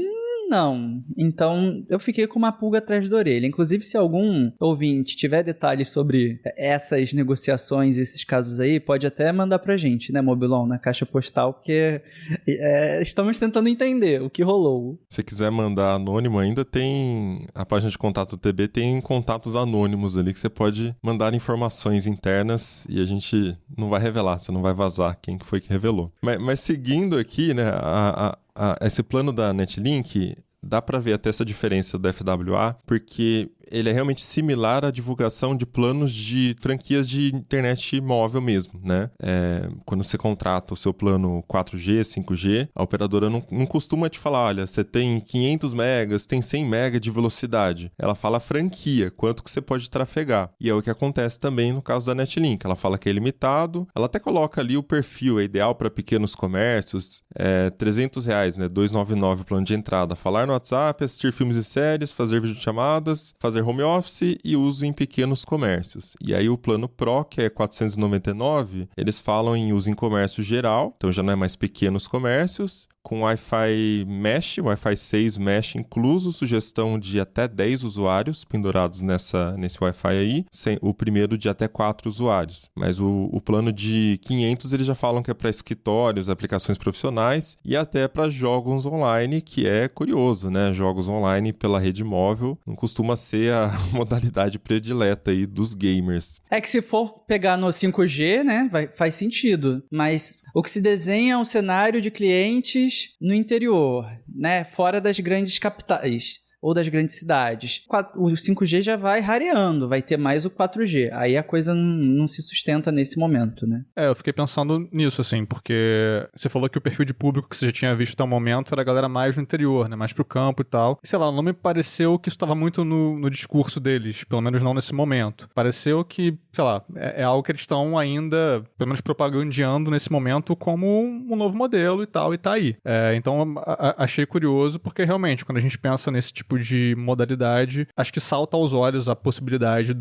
não. Então, eu fiquei com uma pulga atrás da orelha. Inclusive, se algum ouvinte tiver detalhes sobre essas negociações, esses casos aí, pode até mandar pra gente, né, Mobilon, na caixa postal, porque estamos tentando entender o que rolou.
Se quiser mandar anônimo ainda, tem a página de contato do TB, tem contatos anônimos ali que você pode mandar informações internas e a gente não vai revelar, você não vai vazar quem foi que revelou. Mas seguindo aqui, né, esse plano da Netlink, dá para ver até essa diferença do FWA, porque ele é realmente similar à divulgação de planos de franquias de internet móvel mesmo, né? Quando você contrata o seu plano 4G, 5G, a operadora não costuma te falar, olha, você tem 500 megas, tem 100 megas de velocidade. Ela fala franquia, quanto que você pode trafegar. E é o que acontece também no caso da Netlink. Ela fala que é limitado, ela até coloca ali o perfil, é ideal para pequenos comércios, R$300, né? 299 o plano de entrada. Falar no WhatsApp, assistir filmes e séries, fazer videochamadas, fazer home office e uso em pequenos comércios. E aí o plano Pro, que é 499, eles falam em uso em comércio geral, então já não é mais pequenos comércios, com Wi-Fi Mesh, Wi-Fi 6 Mesh incluso, sugestão de até 10 usuários pendurados nesse Wi-Fi aí, o primeiro de até 4 usuários. Mas o plano de 500 eles já falam que é para escritórios, aplicações profissionais e até para jogos online, que é curioso, né? Jogos online pela rede móvel não costuma ser a modalidade predileta aí dos gamers.
É que se for pegar no 5G, né, faz sentido, mas o que se desenha é um cenário de clientes no interior, né, fora das grandes capitais ou das grandes cidades. O 5G já vai rareando, vai ter mais o 4G. Aí a coisa não se sustenta nesse momento, né?
Eu fiquei pensando nisso, assim, porque você falou que o perfil de público que você já tinha visto até o momento era a galera mais no interior, né? Mais pro campo e tal. E, sei lá, não me pareceu que isso estava muito no discurso deles, pelo menos não nesse momento. Pareceu que, sei lá, é algo que eles estão ainda, pelo menos propagandeando nesse momento como um novo modelo e tal, e tá aí. Então, achei curioso, porque realmente, quando a gente pensa nesse tipo de modalidade, acho que salta aos olhos a possibilidade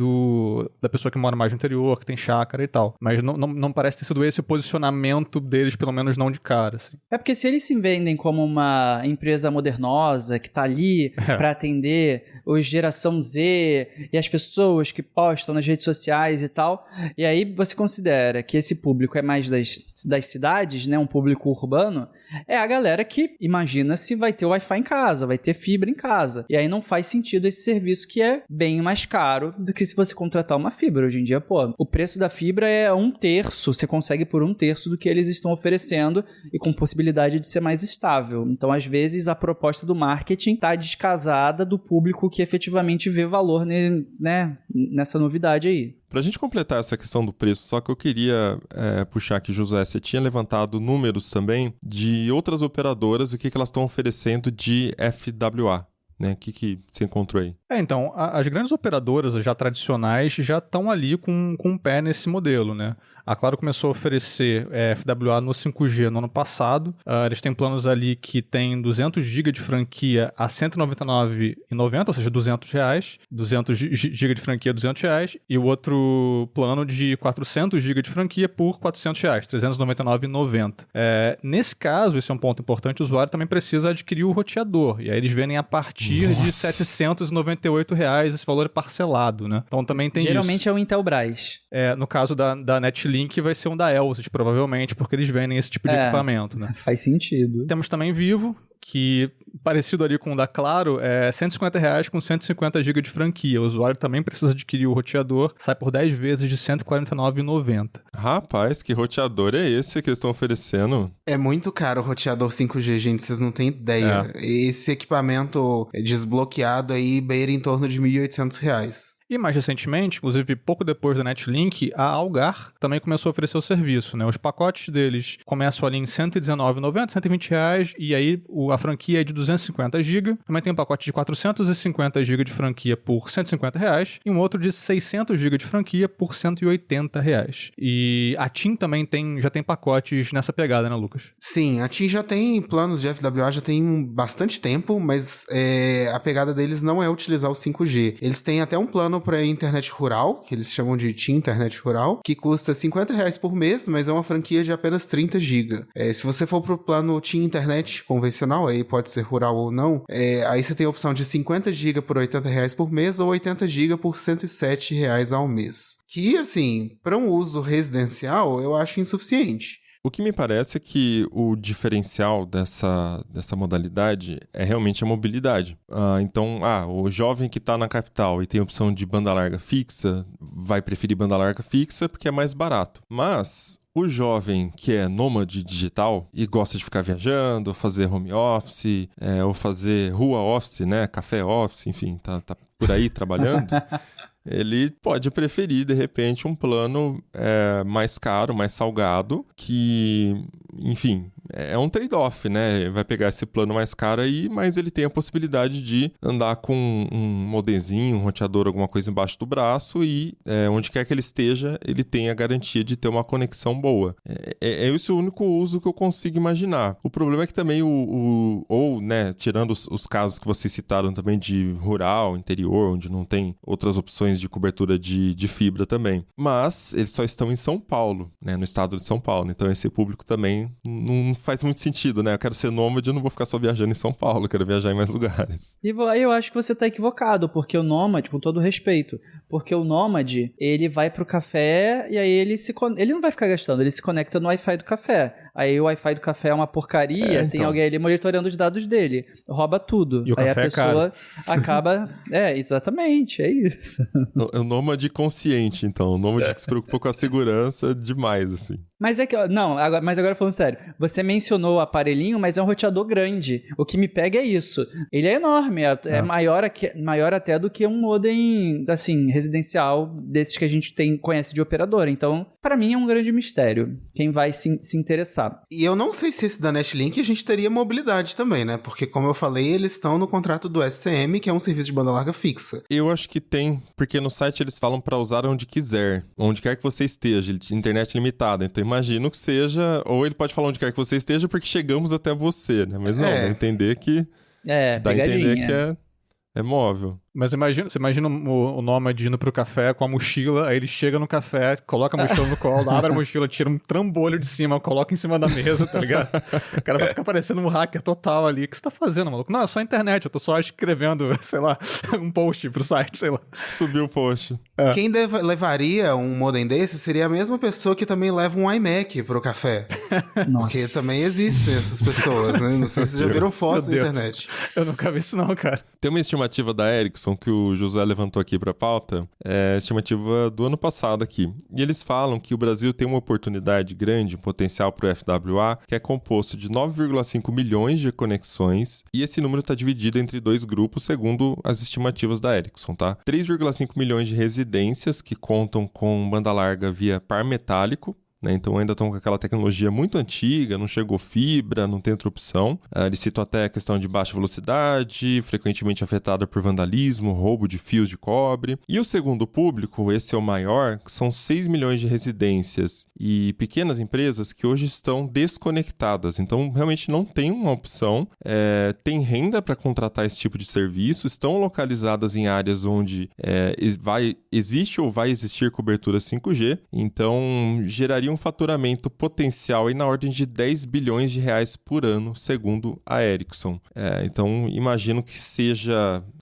da pessoa que mora mais no interior, que tem chácara e tal. Mas não parece ter sido esse o posicionamento deles, pelo menos não de cara, assim.
É porque se eles se vendem como uma empresa modernosa, que tá ali pra atender os geração Z e as pessoas que postam nas redes sociais e tal, e aí você considera que esse público é mais das cidades, né, um público urbano, é a galera que imagina se vai ter Wi-Fi em casa, vai ter fibra em casa. E aí não faz sentido esse serviço que é bem mais caro do que se você contratar uma fibra. Hoje em dia, o preço da fibra é 1/3, você consegue por 1/3 do que eles estão oferecendo e com possibilidade de ser mais estável. Então, às vezes, a proposta do marketing tá descasada do público que efetivamente vê valor, né, nessa novidade aí.
Pra gente completar essa questão do preço, só que eu queria puxar aqui, Josué, você tinha levantado números também de outras operadoras e o que elas estão oferecendo de FWA. Né? O que você encontrou aí?
Então, as grandes operadoras já tradicionais já estão ali com um pé nesse modelo, né? A Claro começou a oferecer FWA no 5G no ano passado. Eles têm planos ali que tem 200 GB de franquia a R$ 199,90, ou seja, R$200. 200 GB de franquia a R$200. E o outro plano de 400 GB de franquia por R$400, R$399,90. Nesse caso, esse é um ponto importante, o usuário também precisa adquirir o roteador. E aí eles vendem a partir de R$ 798, esse valor é parcelado, né? Então também tem
Geralmente
isso.
é o Intelbras.
No caso da Netlink, vai ser um da Elsys, provavelmente, porque eles vendem esse tipo de equipamento, né?
Faz sentido.
Temos também Vivo, que, parecido ali com o da Claro, é R$150 com 150 GB de franquia. O usuário também precisa adquirir o roteador, sai por 10 vezes de R$ 149,90.
Rapaz, que roteador é esse que eles estão oferecendo?
É muito caro o roteador 5G, gente, vocês não têm ideia. Esse equipamento desbloqueado aí beira em torno de R$1.800.
E mais recentemente, inclusive pouco depois da Netlink, a Algar também começou a oferecer o serviço, né? Os pacotes deles começam ali em R$119,90, R$120, e aí a franquia é de 250 GB. Também tem um pacote de 450 GB de franquia por R$150 e um outro de 600 GB de franquia por R$180. E a TIM também já tem pacotes nessa pegada, né, Lucas?
Sim, a TIM já tem planos de FWA já tem bastante tempo, mas a pegada deles não é utilizar o 5G. Eles têm até um plano para internet rural, que eles chamam de TIM Internet Rural, que custa R$50 por mês, mas é uma franquia de apenas 30 GB. Se você for pro plano TIM Internet convencional, aí pode ser rural ou não, aí você tem a opção de 50 GB por R$80 por mês ou 80 GB por R$107 ao mês. Que, assim, para um uso residencial, eu acho insuficiente.
O que me parece é que o diferencial dessa modalidade é realmente a mobilidade. Então, o jovem que está na capital e tem a opção de banda larga fixa, vai preferir banda larga fixa porque é mais barato. Mas o jovem que é nômade digital e gosta de ficar viajando, fazer home office, ou fazer rua office, né? Café office, enfim, tá por aí trabalhando... Ele pode preferir, de repente, um plano mais caro, mais salgado, que, enfim, é um trade-off, né? Vai pegar esse plano mais caro aí, mas ele tem a possibilidade de andar com um modemzinho, um roteador, alguma coisa embaixo do braço e onde quer que ele esteja, ele tem a garantia de ter uma conexão boa. É esse o único uso que eu consigo imaginar. O problema é que também tirando os casos que vocês citaram também de rural, interior, onde não tem outras opções de cobertura de fibra também. Mas eles só estão em São Paulo, né? No estado de São Paulo. Então esse público também não faz muito sentido, né? Eu quero ser nômade, eu não vou ficar só viajando em São Paulo, eu quero viajar em mais lugares.
E aí eu acho que você tá equivocado, porque o nômade, com todo respeito, porque o nômade, ele vai pro café e aí ele não vai ficar gastando, ele se conecta no Wi-Fi do café. Aí o Wi-Fi do café é uma porcaria, tem alguém ali monitorando os dados dele, rouba tudo.
E o
aí
café
a pessoa
acaba.
Exatamente, é isso.
É o nômade consciente, então. O nômade que se preocupa com a segurança demais, assim.
Mas mas agora falando sério, você mencionou o aparelhinho, mas é um roteador grande. O que me pega é isso. Ele é enorme, é maior até do que um modem, assim, residencial desses que a gente conhece de operadora. Então, pra mim é um grande mistério. Quem vai se interessar.
E eu não sei se esse da Netlink a gente teria mobilidade também, né? Porque, como eu falei, eles estão no contrato do SCM, que é um serviço de banda larga fixa.
Eu acho que tem, porque no site eles falam pra usar onde quiser. Onde quer que você esteja, internet limitada. Então, imagino que seja... Ou ele pode falar onde quer que você esteja, porque chegamos até você, né? Mas não, dá a entender que... Dá a entender que é móvel.
Mas você imagina o nômade indo pro café com a mochila, aí ele chega no café, coloca a mochila no colo, abre a mochila, tira um trambolho de cima, coloca em cima da mesa, tá ligado? O cara vai ficar parecendo um hacker total ali. O que você tá fazendo, maluco? Não, é só a internet, eu tô só escrevendo, sei lá, um post pro site, sei lá.
Subiu o post.
Quem levaria um modem desse seria a mesma pessoa que também leva um iMac pro café.
Nossa.
Porque também existem essas pessoas, né? Não sei se vocês já viram fotos na internet.
Eu nunca vi isso não, cara.
Tem uma estimativa da Ericsson que o Josué levantou aqui para a pauta, é a estimativa do ano passado aqui. E eles falam que o Brasil tem uma oportunidade grande, um potencial para o FWA, que é composto de 9,5 milhões de conexões, e esse número está dividido entre dois grupos, segundo as estimativas da Ericsson, tá? 3,5 milhões de residências que contam com banda larga via par metálico, né? Então ainda estão com aquela tecnologia muito antiga, não chegou fibra, não tem outra opção. Eles citam até a questão de baixa velocidade, frequentemente afetada por vandalismo, roubo de fios de cobre. E o segundo público, esse é o maior, são 6 milhões de residências e pequenas empresas que hoje estão desconectadas. Então realmente não tem uma opção, tem renda para contratar esse tipo de serviço, estão localizadas em áreas onde existe ou vai existir cobertura 5G, então geraria um faturamento potencial aí na ordem de 10 bilhões de reais por ano, segundo a Ericsson. Então imagino que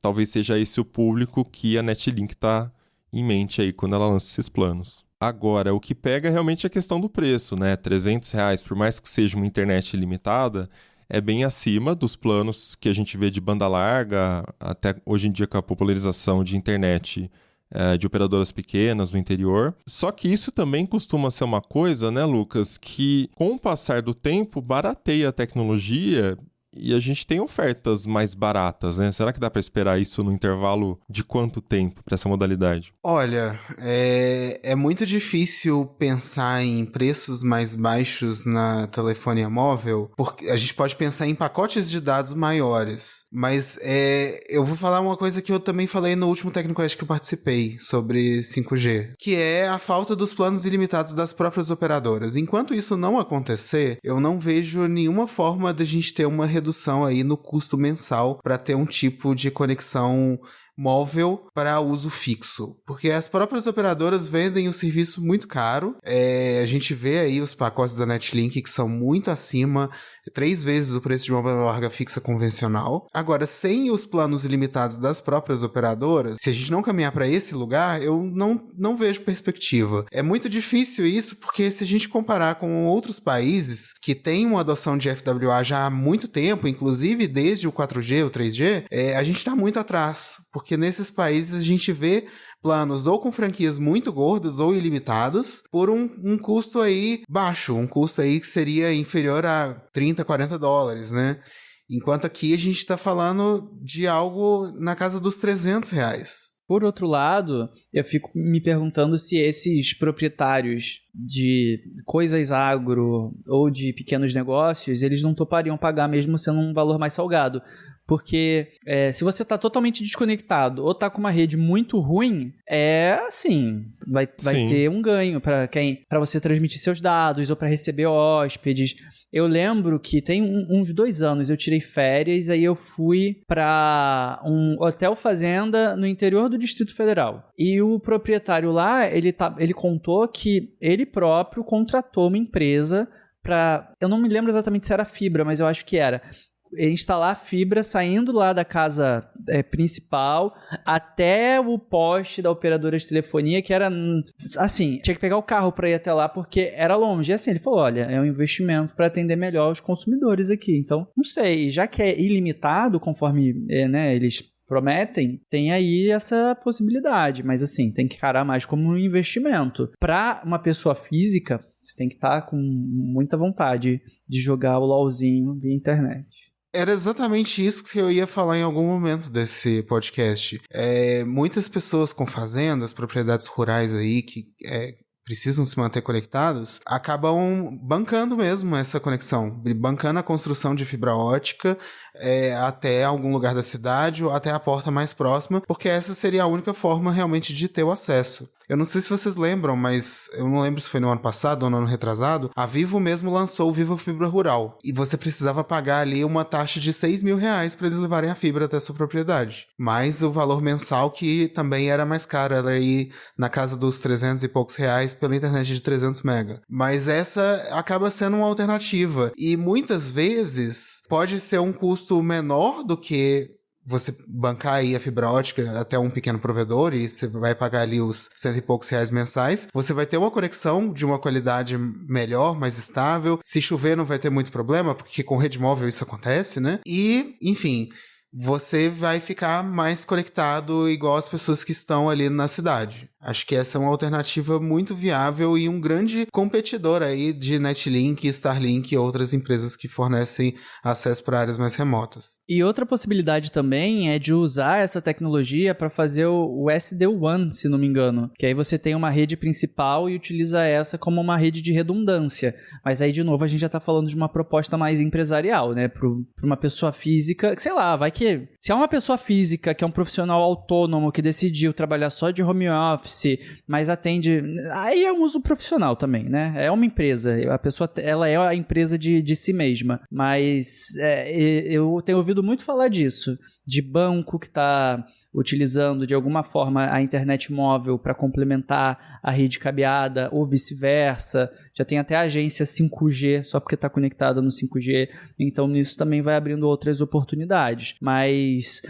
talvez seja esse o público que a Netlink está em mente aí quando ela lança esses planos. Agora, o que pega é realmente a questão do preço, né? R$300, por mais que seja uma internet ilimitada, é bem acima dos planos que a gente vê de banda larga, até hoje em dia com a popularização de internet de operadoras pequenas no interior. Só que isso também costuma ser uma coisa, né, Lucas, que com o passar do tempo barateia a tecnologia e a gente tem ofertas mais baratas, né? Será que dá para esperar isso no intervalo de quanto tempo para essa modalidade?
Olha, é muito difícil pensar em preços mais baixos na telefonia móvel, porque a gente pode pensar em pacotes de dados maiores, mas eu vou falar uma coisa que eu também falei no último TecnoQuest que eu participei sobre 5G, que é a falta dos planos ilimitados das próprias operadoras. Enquanto isso não acontecer, eu não vejo nenhuma forma de a gente ter uma redução aí no custo mensal para ter um tipo de conexão móvel para uso fixo, porque as próprias operadoras vendem o serviço muito caro. A gente vê aí os pacotes da Netlink que são muito acima, 3 vezes o preço de uma banda larga fixa convencional. Agora, sem os planos ilimitados das próprias operadoras, se a gente não caminhar para esse lugar, eu não vejo perspectiva. É muito difícil isso, porque se a gente comparar com outros países que têm uma adoção de FWA já há muito tempo, inclusive desde o 4G, o 3G, a gente está muito atrás, porque nesses países a gente vê planos ou com franquias muito gordas ou ilimitadas por um custo aí baixo, um custo aí que seria inferior a $30, $40, né? Enquanto aqui a gente está falando de algo na casa dos R$300.
Por outro lado, eu fico me perguntando se esses proprietários de coisas agro ou de pequenos negócios, eles não topariam pagar mesmo sendo um valor mais salgado. Porque se você está totalmente desconectado ou está com uma rede muito ruim, vai ter um ganho para você transmitir seus dados ou para receber hóspedes. Eu lembro que tem uns 2 anos eu tirei férias, aí eu fui para um hotel fazenda no interior do Distrito Federal. E o proprietário lá, ele contou que ele próprio contratou uma empresa para... Eu não me lembro exatamente se era fibra, mas eu acho que era... instalar a fibra saindo lá da casa principal até o poste da operadora de telefonia, que era assim, tinha que pegar o carro para ir até lá porque era longe. E assim, ele falou, olha, é um investimento para atender melhor os consumidores aqui. Então, não sei, já que é ilimitado, conforme eles prometem, tem aí essa possibilidade, mas assim, tem que encarar mais como um investimento. Para uma pessoa física, você tem que estar com muita vontade de jogar o LOLzinho via internet.
Era exatamente isso que eu ia falar em algum momento desse podcast. Muitas pessoas com fazendas, propriedades rurais aí que precisam se manter conectadas, acabam bancando mesmo essa conexão, bancando a construção de fibra ótica até algum lugar da cidade ou até a porta mais próxima, porque essa seria a única forma realmente de ter o acesso. Eu não sei se vocês lembram, mas eu não lembro se foi no ano passado ou no ano retrasado, a Vivo mesmo lançou o Vivo Fibra Rural. E você precisava pagar ali uma taxa de R$6 mil para eles levarem a fibra até a sua propriedade. Mais o valor mensal, que também era mais caro, era aí na casa dos 300 e poucos reais pela internet de 300 mega. Mas essa acaba sendo uma alternativa. E muitas vezes pode ser um custo menor do que você bancar aí a fibra ótica até um pequeno provedor e você vai pagar ali os 100 e poucos reais mensais, você vai ter uma conexão de uma qualidade melhor, mais estável. Se chover não vai ter muito problema, porque com rede móvel isso acontece, né? E, enfim, você vai ficar mais conectado igual as pessoas que estão ali na cidade. Acho que essa é uma alternativa muito viável e um grande competidor aí de Netlink, Starlink e outras empresas que fornecem acesso para áreas mais remotas.
E outra possibilidade também é de usar essa tecnologia para fazer o SD-WAN, se não me engano. Que aí você tem uma rede principal e utiliza essa como uma rede de redundância. Mas aí, de novo, a gente já está falando de uma proposta mais empresarial, né? Para uma pessoa física, sei lá, vai que... Se é uma pessoa física que é um profissional autônomo que decidiu trabalhar só de home office, mas atende... Aí é um uso profissional também, né? É uma empresa. A pessoa, ela é a empresa de si mesma. Mas eu tenho ouvido muito falar disso. De banco que está utilizando de alguma forma a internet móvel para complementar a rede cabeada ou vice-versa. Já tem até agência 5G, só porque está conectada no 5G. Então, nisso também vai abrindo outras oportunidades. Mas,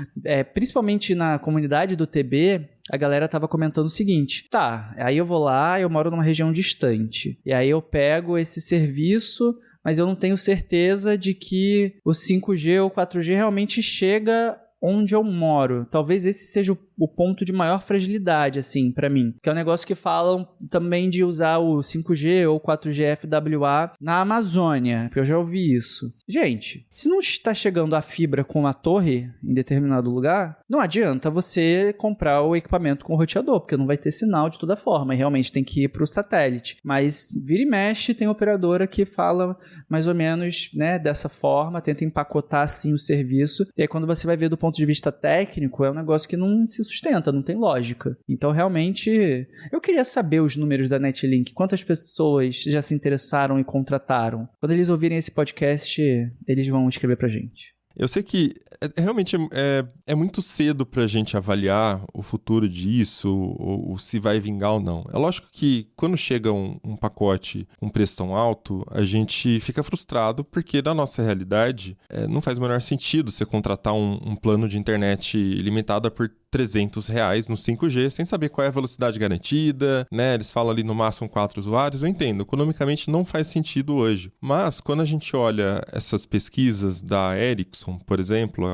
principalmente na comunidade do TB, a galera tava comentando o seguinte: tá, aí eu vou lá, eu moro numa região distante. E aí eu pego esse serviço, mas eu não tenho certeza de que o 5G ou 4G realmente chega onde eu moro. Talvez esse seja o ponto de maior fragilidade, assim, pra mim. Que é um negócio que falam também de usar o 5G ou 4G FWA na Amazônia, porque eu já ouvi isso. Gente, se não está chegando a fibra com a torre em determinado lugar, não adianta você comprar o equipamento com roteador, porque não vai ter sinal de toda forma, e realmente tem que ir pro satélite. Mas vira e mexe, tem operadora que fala mais ou menos, né, dessa forma, tenta empacotar assim o serviço, e aí quando você vai ver do ponto de vista técnico, é um negócio que não se sustenta, não tem lógica. Então, realmente, eu queria saber os números da Netlink, quantas pessoas já se interessaram e contrataram. Quando eles ouvirem esse podcast, eles vão escrever pra gente.
Eu sei que realmente é muito cedo pra gente avaliar o futuro disso, ou se vai vingar ou não. É lógico que quando chega um pacote com preço tão alto, a gente fica frustrado, porque na nossa realidade não faz o menor sentido você contratar um plano de internet limitada por R$300 no 5G, sem saber qual é a velocidade garantida, né? Eles falam ali no máximo 4 usuários, eu entendo, economicamente não faz sentido hoje. Mas quando a gente olha essas pesquisas da Ericsson, por exemplo,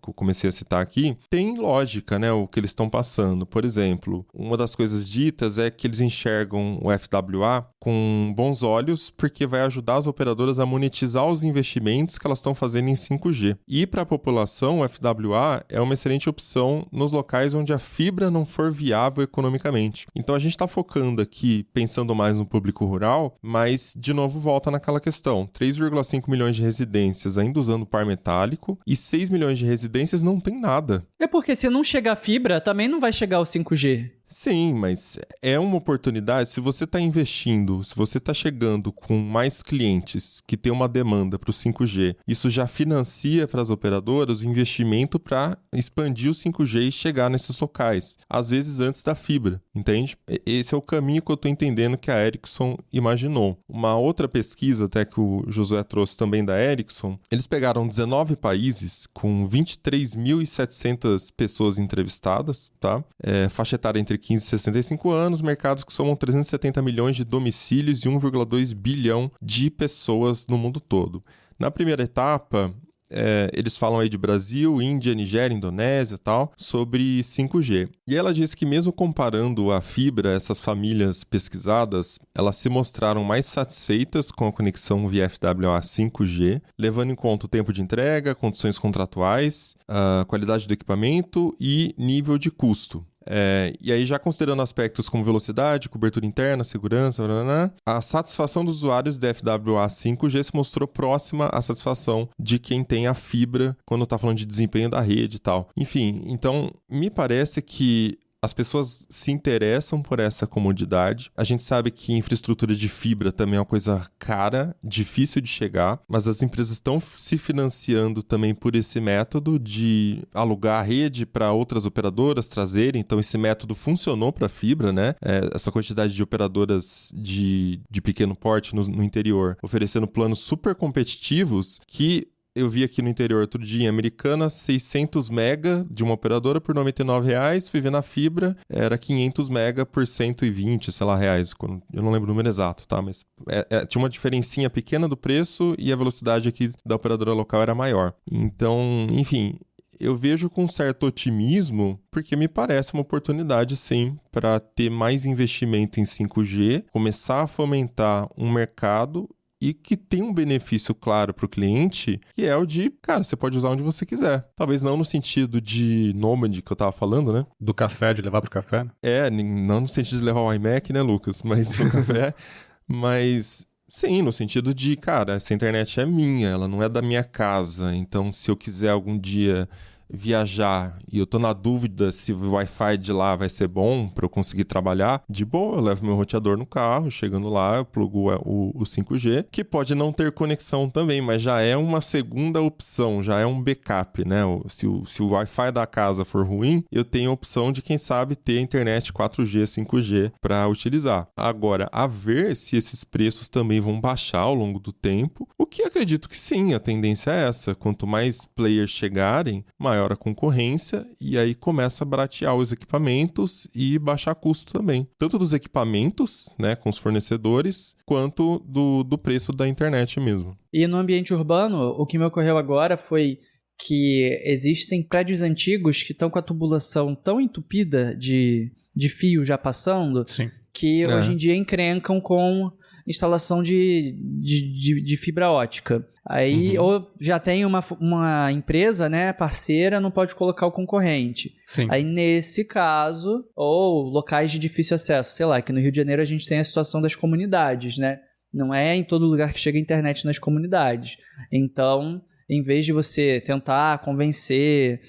que eu comecei a citar aqui, tem lógica, né, o que eles estão passando. Por exemplo, uma das coisas ditas é que eles enxergam o FWA com bons olhos, porque vai ajudar as operadoras a monetizar os investimentos que elas estão fazendo em 5G. E para a população, o FWA é uma excelente opção nos locais onde a fibra não for viável economicamente. Então a gente está focando aqui, pensando mais no público rural, mas de novo volta naquela questão. 3,5 milhões de residências ainda usando par metálico e 6 milhões de residências não tem nada.
É porque se não chegar fibra, também não vai chegar o 5G.
Sim, mas é uma oportunidade. Se você está investindo, se você está chegando com mais clientes que tem uma demanda para o 5G, isso já financia para as operadoras o investimento para expandir o 5G e chegar nesses locais, às vezes antes da fibra, entende? Esse é o caminho que eu estou entendendo que a Ericsson imaginou. Uma outra pesquisa até que o Josué trouxe também da Ericsson, eles pegaram 19 países com 23.700 pessoas entrevistadas, tá? Faixa etária entre 15 e 65 anos, mercados que somam 370 milhões de domicílios e 1,2 bilhão de pessoas no mundo todo. Na primeira etapa, eles falam aí de Brasil, Índia, Nigéria, Indonésia e tal, sobre 5G. E ela diz que mesmo comparando a fibra, essas famílias pesquisadas, elas se mostraram mais satisfeitas com a conexão via FWA 5G, levando em conta o tempo de entrega, condições contratuais, a qualidade do equipamento e nível de custo. E aí já considerando aspectos como velocidade, cobertura interna, segurança, a satisfação dos usuários da FWA 5G se mostrou próxima à satisfação de quem tem a fibra quando está falando de desempenho da rede e tal. Enfim, então me parece que as pessoas se interessam por essa comodidade. A gente sabe que infraestrutura de fibra também é uma coisa cara, difícil de chegar, mas as empresas estão se financiando também por esse método de alugar a rede para outras operadoras trazerem. Então esse método funcionou para a fibra, né? Essa quantidade de operadoras de pequeno porte no interior, oferecendo planos super competitivos que eu vi aqui no interior outro dia, em Americana, 600 mega de uma operadora por R$99, fui ver na fibra, era 500 mega por 120, sei lá, reais. Eu não lembro o número exato, tá? Mas tinha uma diferencinha pequena do preço e a velocidade aqui da operadora local era maior. Então, enfim, eu vejo com certo otimismo, porque me parece uma oportunidade, sim, para ter mais investimento em 5G, começar a fomentar um mercado e que tem um benefício claro para o cliente, que é o de, cara, você pode usar onde você quiser. Talvez não no sentido de nômade que eu tava falando, né?
Do café, de levar pro café, né?
Não no sentido de levar o iMac, né, Lucas? Mas pro café. Mas, sim, no sentido de, cara, essa internet é minha, ela não é da minha casa. Então, se eu quiser algum dia viajar e eu tô na dúvida se o Wi-Fi de lá vai ser bom para eu conseguir trabalhar, de boa, eu levo meu roteador no carro, chegando lá, eu plugo o 5G, que pode não ter conexão também, mas já é uma segunda opção, já é um backup, né? Se o Wi-Fi da casa for ruim, eu tenho a opção de, quem sabe, ter internet 4G, 5G para utilizar. Agora, a ver se esses preços também vão baixar ao longo do tempo, o que acredito que sim, a tendência é essa. Quanto mais players chegarem, maior a concorrência, e aí começa a baratear os equipamentos e baixar custo também. Tanto dos equipamentos, né, com os fornecedores, quanto do preço da internet mesmo.
E no ambiente urbano, o que me ocorreu agora foi que existem prédios antigos que estão com a tubulação tão entupida de fio já passando,
Sim.
que hoje em dia encrencam com instalação de fibra ótica. Aí, ou já tem uma empresa, né, parceira, não pode colocar o concorrente.
Sim.
Aí, nesse caso, ou locais de difícil acesso, sei lá, que no Rio de Janeiro a gente tem a situação das comunidades, né? Não é em todo lugar que chega a internet nas comunidades. Então, em vez de você tentar convencer,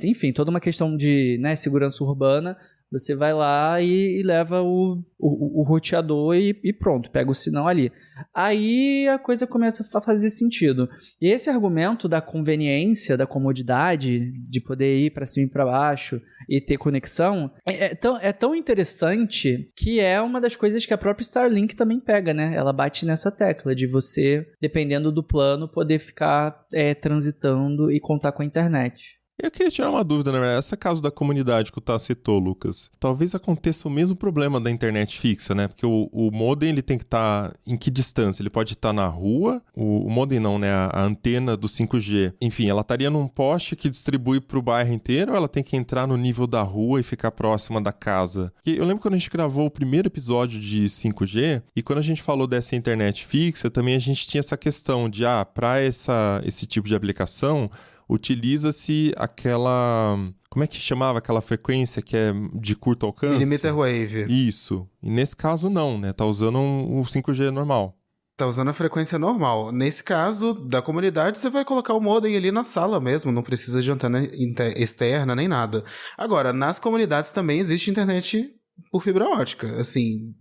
enfim, toda uma questão de, né, segurança urbana, você vai lá e leva o roteador e pronto, pega o sinal ali. Aí a coisa começa a fazer sentido. E esse argumento da conveniência, da comodidade, de poder ir para cima e para baixo e ter conexão, é tão interessante que é uma das coisas que a própria Starlink também pega, né? Ela bate nessa tecla de você, dependendo do plano, poder ficar transitando e contar com a internet.
Eu queria tirar uma dúvida, na verdade. Esse caso da comunidade que o Tá citou, Lucas, talvez aconteça o mesmo problema da internet fixa, né? Porque o modem, ele tem que estar em que distância? Ele pode estar na rua, o modem não, né? A antena do 5G. Enfim, ela estaria num poste que distribui para o bairro inteiro, ou ela tem que entrar no nível da rua e ficar próxima da casa? E eu lembro quando a gente gravou o primeiro episódio de 5G, e quando a gente falou dessa internet fixa, também a gente tinha essa questão de, para esse tipo de aplicação, utiliza-se aquela... Como é que chamava aquela frequência que é de curto alcance?
Millimeter wave.
Isso. E nesse caso não, né? Tá usando o 5G normal.
Tá usando a frequência normal. Nesse caso, da comunidade, você vai colocar o modem ali na sala mesmo. Não precisa de antena externa nem nada. Agora, nas comunidades também existe internet por fibra ótica, assim,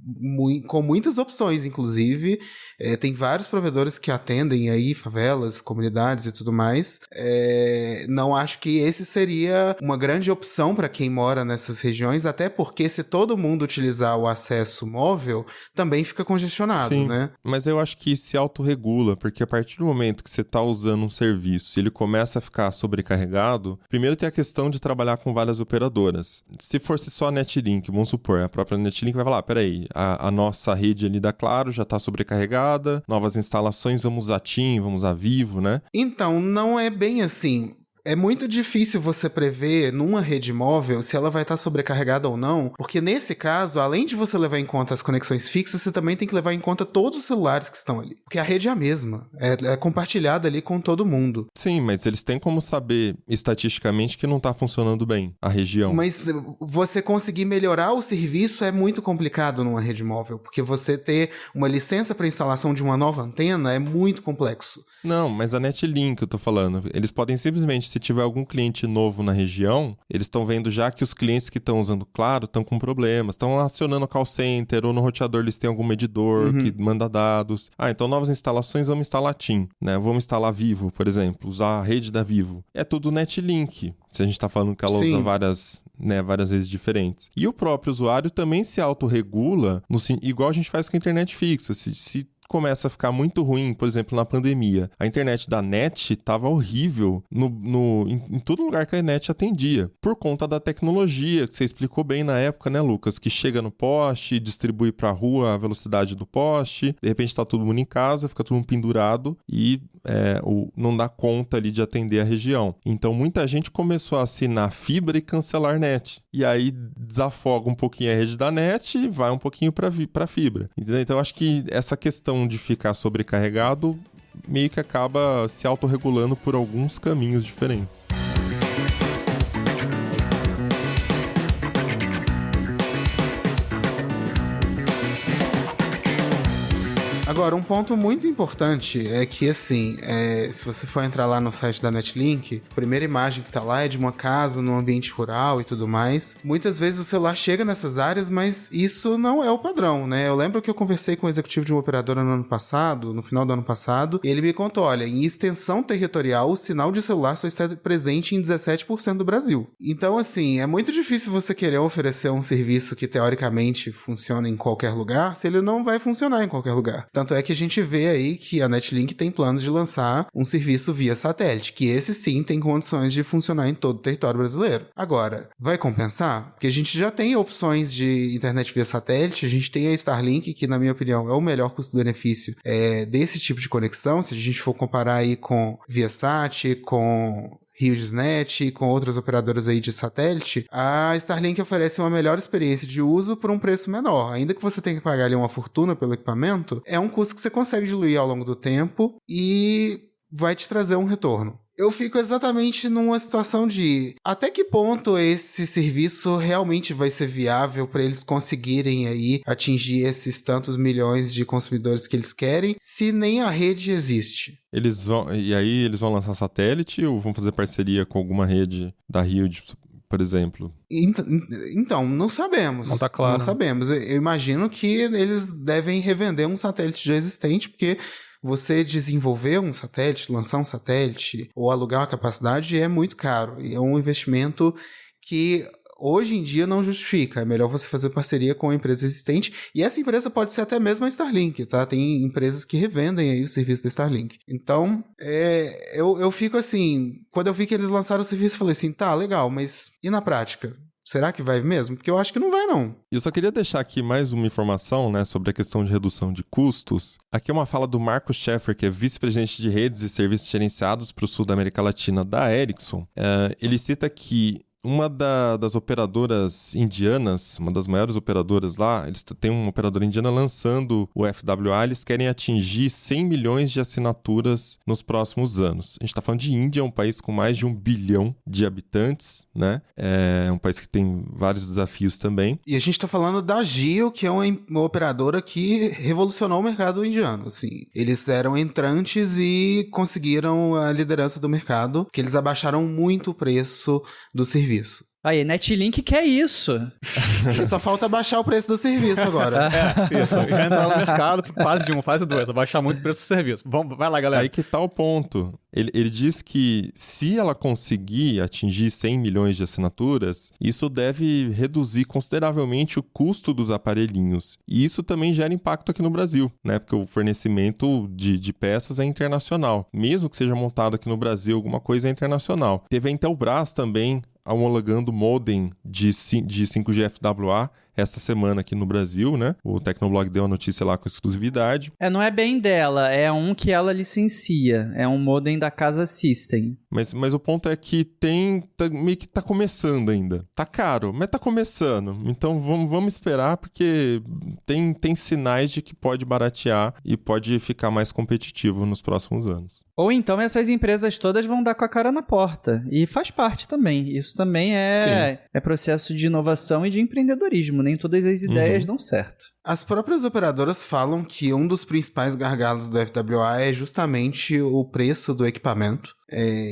com muitas opções, inclusive. Tem vários provedores que atendem aí favelas, comunidades e tudo mais. Não acho que esse seria uma grande opção para quem mora nessas regiões, até porque se todo mundo utilizar o acesso móvel, também fica congestionado,
Sim,
né?
Mas eu acho que se autorregula, porque a partir do momento que você está usando um serviço e ele começa a ficar sobrecarregado, primeiro tem a questão de trabalhar com várias operadoras. Se fosse só a Netlink, vamos supor, a própria Netlink vai falar, peraí, a nossa rede ali da Claro já está sobrecarregada, novas instalações, vamos usar TIM, vamos usar Vivo, né?
Então, não é bem assim. É muito difícil você prever numa rede móvel se ela vai estar sobrecarregada ou não, porque nesse caso, além de você levar em conta as conexões fixas, você também tem que levar em conta todos os celulares que estão ali. Porque a rede é a mesma, é compartilhada ali com todo mundo.
Sim, mas eles têm como saber estatisticamente que não está funcionando bem a região.
Mas você conseguir melhorar o serviço é muito complicado numa rede móvel, porque você ter uma licença para instalação de uma nova antena é muito complexo.
Não, mas a Netlink, eu tô falando, eles podem simplesmente, se tiver algum cliente novo na região, eles estão vendo já que os clientes que estão usando Claro estão com problemas, estão acionando o call center, ou no roteador eles têm algum medidor que manda dados. Então novas instalações, vamos instalar TIM, né? Vamos instalar Vivo, por exemplo, usar a rede da Vivo. É tudo Netlink, se a gente tá falando que ela usa várias redes diferentes. E o próprio usuário também se autorregula, igual a gente faz com a internet fixa. Se começa a ficar muito ruim, por exemplo, na pandemia. A internet da NET estava horrível em todo lugar que a NET atendia, por conta da tecnologia, que você explicou bem na época, né, Lucas? Que chega no poste, distribui para a rua a velocidade do poste, de repente está todo mundo em casa, fica todo mundo pendurado e não dá conta ali de atender a região. Então muita gente começou a assinar fibra e cancelar net. E aí desafoga um pouquinho a rede da net e vai um pouquinho para fibra. Entendeu? Então eu acho que essa questão de ficar sobrecarregado meio que acaba se autorregulando por alguns caminhos diferentes.
Agora, um ponto muito importante é que, assim, se você for entrar lá no site da Netlink, a primeira imagem que tá lá é de uma casa num ambiente rural e tudo mais. Muitas vezes o celular chega nessas áreas, mas isso não é o padrão, né? Eu lembro que eu conversei com o executivo de uma operadora no final do ano passado, e ele me contou, olha, em extensão territorial, o sinal de celular só está presente em 17% do Brasil. Então, assim, é muito difícil você querer oferecer um serviço que, teoricamente, funciona em qualquer lugar, se ele não vai funcionar em qualquer lugar. Tanto é que a gente vê aí que a Netlink tem planos de lançar um serviço via satélite, que esse sim tem condições de funcionar em todo o território brasileiro. Agora, vai compensar? Porque a gente já tem opções de internet via satélite, a gente tem a Starlink, que na minha opinião é o melhor custo-benefício desse tipo de conexão, se a gente for comparar aí com Viasat, com HughesNet, com outras operadoras aí de satélite, a Starlink oferece uma melhor experiência de uso por um preço menor. Ainda que você tenha que pagar ali uma fortuna pelo equipamento, é um custo que você consegue diluir ao longo do tempo e vai te trazer um retorno. Eu fico exatamente numa situação de até que ponto esse serviço realmente vai ser viável para eles conseguirem aí atingir esses tantos milhões de consumidores que eles querem, se nem a rede existe.
Eles vão lançar satélite ou vão fazer parceria com alguma rede da Hughes, por exemplo?
Então, não sabemos.
Não tá claro.
Não sabemos. Eu imagino que eles devem revender um satélite já existente, porque você desenvolver um satélite, lançar um satélite ou alugar uma capacidade é muito caro. E é um investimento que hoje em dia não justifica. É melhor você fazer parceria com a empresa existente. E essa empresa pode ser até mesmo a Starlink, tá? Tem empresas que revendem aí o serviço da Starlink. Então, eu fico assim... Quando eu vi que eles lançaram o serviço, eu falei assim, tá, legal, mas e na prática? Será que vai mesmo? Porque eu acho que não vai, não.
Eu só queria deixar aqui mais uma informação, né, sobre a questão de redução de custos. Aqui é uma fala do Marco Schaeffer, que é vice-presidente de redes e serviços gerenciados para o sul da América Latina da Ericsson. Ele cita que uma das operadoras indianas, uma das maiores operadoras lá, eles têm uma operadora indiana lançando o FWA, eles querem atingir 100 milhões de assinaturas nos próximos anos. A gente está falando de Índia, um país com mais de 1 bilhão de habitantes, né? É um país que tem vários desafios também.
E a gente está falando da Jio, que é uma operadora que revolucionou o mercado indiano, assim. Eles eram entrantes e conseguiram a liderança do mercado, que eles abaixaram muito o preço do serviço.
Aí, Netlink quer isso.
Só falta baixar o preço do serviço agora.
Isso. Já entrar no mercado, fase 1, fase 2, abaixar muito o preço do serviço. Vai lá, galera.
Aí que tá o ponto. Ele diz que se ela conseguir atingir 100 milhões de assinaturas, isso deve reduzir consideravelmente o custo dos aparelhinhos. E isso também gera impacto aqui no Brasil, né? Porque o fornecimento de peças é internacional. Mesmo que seja montado aqui no Brasil, alguma coisa é internacional. Teve a Intelbras também homologando modem de 5G FWA esta semana aqui no Brasil, né? O Tecnoblog deu a notícia lá com exclusividade.
Não é bem dela, é um que ela licencia. É um modem da Casa System.
Mas o ponto é que meio que tá começando ainda. Tá caro, mas tá começando. Então vamos esperar, porque tem sinais de que pode baratear e pode ficar mais competitivo nos próximos anos.
Ou então essas empresas todas vão dar com a cara na porta. E faz parte também. Isso também é processo de inovação e de empreendedorismo. Nem todas as ideias dão certo.
As próprias operadoras falam que um dos principais gargalos do FWA é justamente o preço do equipamento.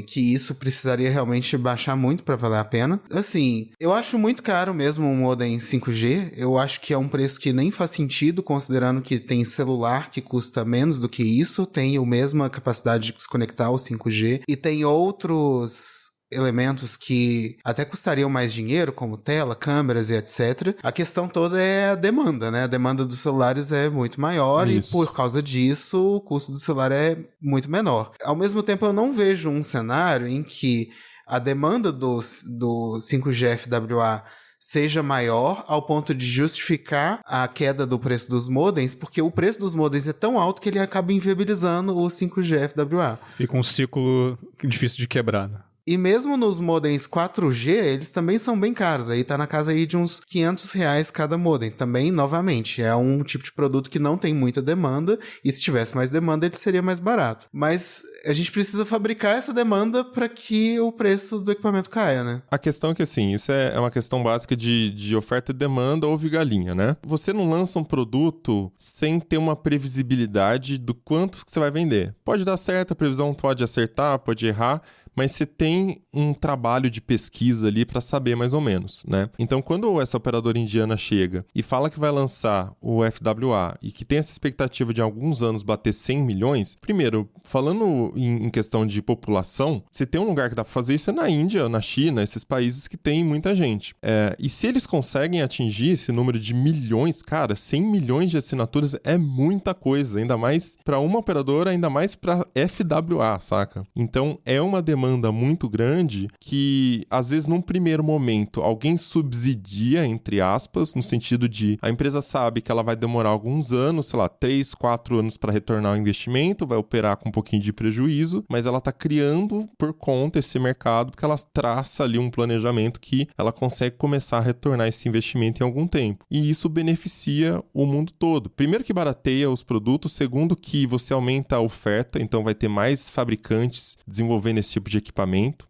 Que isso precisaria realmente baixar muito para valer a pena. Assim, eu acho muito caro mesmo um modem 5G. Eu acho que é um preço que nem faz sentido, considerando que tem celular que custa menos do que isso, tem a mesma capacidade de se conectar ao 5G, e tem outros elementos que até custariam mais dinheiro, como tela, câmeras e etc. A questão toda é a demanda, né? A demanda dos celulares é muito maior. Isso. E por causa disso o custo do celular é muito menor. Ao mesmo tempo, eu não vejo um cenário em que a demanda do 5G FWA seja maior ao ponto de justificar a queda do preço dos modems, porque o preço dos modems é tão alto que ele acaba inviabilizando o 5G FWA.
Fica um ciclo difícil de quebrar, né?
E mesmo nos modems 4G, eles também são bem caros. Aí tá na casa aí de uns R$500 cada modem. Também, novamente, é um tipo de produto que não tem muita demanda. E se tivesse mais demanda, ele seria mais barato. Mas a gente precisa fabricar essa demanda para que o preço do equipamento caia, né?
A questão é que, assim, isso é uma questão básica de oferta e demanda, ovo e galinha, né? Você não lança um produto sem ter uma previsibilidade do quanto que você vai vender. Pode dar certo, a previsão pode acertar, pode errar, mas você tem um trabalho de pesquisa ali para saber mais ou menos, né? Então, quando essa operadora indiana chega e fala que vai lançar o FWA e que tem essa expectativa de alguns anos bater 100 milhões, primeiro, falando em questão de população, se tem um lugar que dá para fazer isso é na Índia, na China, esses países que tem muita gente. E se eles conseguem atingir esse número de milhões, cara, 100 milhões de assinaturas é muita coisa, ainda mais para uma operadora, ainda mais para FWA, saca? Então, é uma demanda muito grande que, às vezes, num primeiro momento, alguém subsidia, entre aspas, no sentido de a empresa sabe que ela vai demorar alguns anos, sei lá, 3, 4 anos para retornar o investimento, vai operar com um pouquinho de prejuízo, mas ela tá criando por conta esse mercado porque ela traça ali um planejamento que ela consegue começar a retornar esse investimento em algum tempo. E isso beneficia o mundo todo. Primeiro que barateia os produtos, segundo que você aumenta a oferta, então vai ter mais fabricantes desenvolvendo esse tipo de equipamento.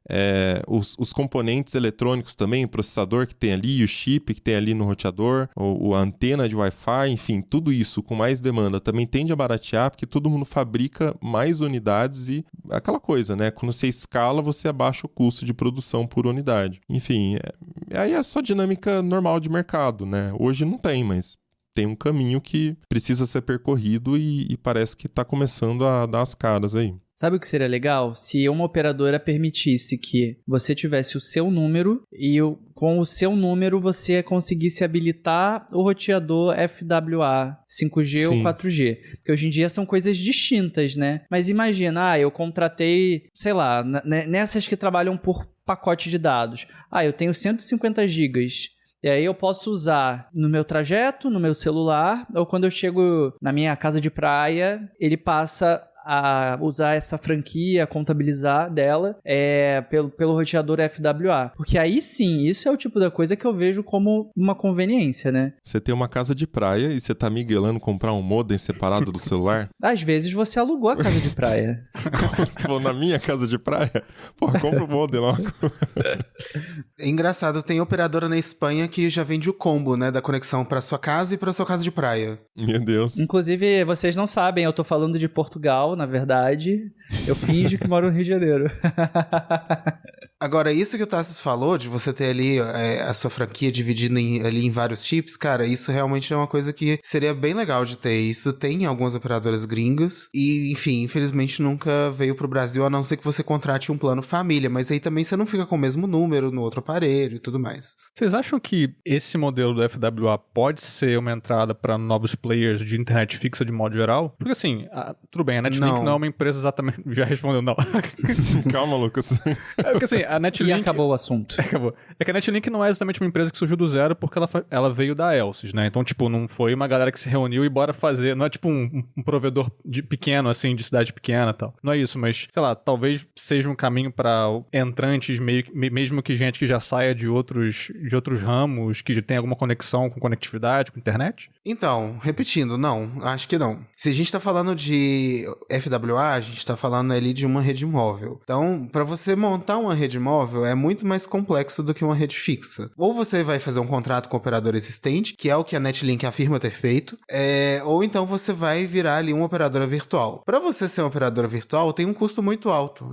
Os componentes eletrônicos também, o processador que tem ali, o chip que tem ali no roteador, a antena de Wi-Fi, enfim, tudo isso com mais demanda também tende a baratear, porque todo mundo fabrica mais unidades e aquela coisa, né? Quando você escala, você abaixa o custo de produção por unidade. Enfim, aí é só dinâmica normal de mercado, né? Hoje não tem, mas tem um caminho que precisa ser percorrido e parece que está começando a dar as caras aí.
Sabe o que seria legal? Se uma operadora permitisse que você tivesse o seu número e com o seu número você conseguisse habilitar o roteador FWA 5G ou 4G. Porque hoje em dia são coisas distintas, né? Mas imagina, eu contratei, sei lá, nessas que trabalham por pacote de dados. Eu tenho 150 gigas. E aí eu posso usar no meu trajeto, no meu celular, ou quando eu chego na minha casa de praia, ele passa a usar essa franquia, contabilizar dela pelo roteador FWA. Porque aí sim, isso é o tipo da coisa que eu vejo como uma conveniência, né?
Você tem uma casa de praia e você tá miguelando comprar um modem separado do celular?
Às vezes você alugou a casa de praia.
Na minha casa de praia? Porra, compra o modem logo.
É engraçado, tem operadora na Espanha que já vende o combo, né? Da conexão pra sua casa e pra sua casa de praia.
Meu Deus.
Inclusive, vocês não sabem, eu tô falando de Portugal, na verdade. Eu finjo que moro no Rio de Janeiro.
Agora, isso que o Tassos falou, de você ter ali a sua franquia dividida ali em vários chips, cara, isso realmente é uma coisa que seria bem legal de ter. Isso tem em algumas operadoras gringas e, enfim, infelizmente nunca veio pro Brasil, a não ser que você contrate um plano família, mas aí também você não fica com o mesmo número no outro aparelho e tudo mais.
Vocês acham que esse modelo do FWA pode ser uma entrada para novos players de internet fixa de modo geral? Porque assim, tudo bem, a Netlink não é uma empresa exatamente... Já respondeu não.
Calma, Lucas.
Porque assim, a Netlink...
E acabou o assunto.
Acabou. É que a Netlink não é exatamente uma empresa que surgiu do zero porque ela veio da Elsys, né? Então, tipo, não foi uma galera que se reuniu e bora fazer... Não é tipo um provedor pequeno, assim, de cidade pequena e tal. Não é isso, mas, sei lá, talvez seja um caminho para entrantes, mesmo que gente que já saia de outros ramos, que tem alguma conexão com conectividade, com internet?
Então, repetindo, não, acho que não. Se a gente tá falando de FWA, a gente tá falando ali de uma rede móvel. Então, para você montar uma rede móvel é muito mais complexo do que uma rede fixa. Ou você vai fazer um contrato com o operador existente, que é o que a Netlink afirma ter feito, ou então você vai virar ali uma operadora virtual. Para você ser uma operadora virtual, tem um custo muito alto.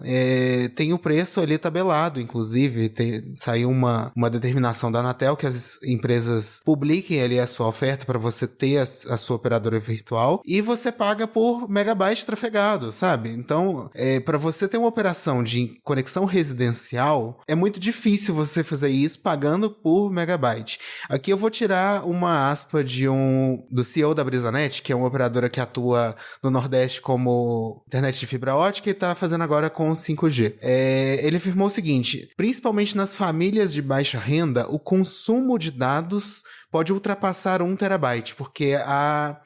Tem o preço ali tabelado, inclusive, saiu uma determinação da Anatel que as empresas publiquem ali a sua oferta para você ter a sua operadora virtual e você paga por megabyte trafegado, sabe? Então, para você ter uma operação de conexão residencial comercial, é muito difícil você fazer isso pagando por megabyte. Aqui eu vou tirar uma aspa do CEO da BrisaNet, que é uma operadora que atua no Nordeste como internet de fibra ótica e está fazendo agora com 5G. Ele afirmou o seguinte: principalmente nas famílias de baixa renda, o consumo de dados pode ultrapassar 1 terabyte, porque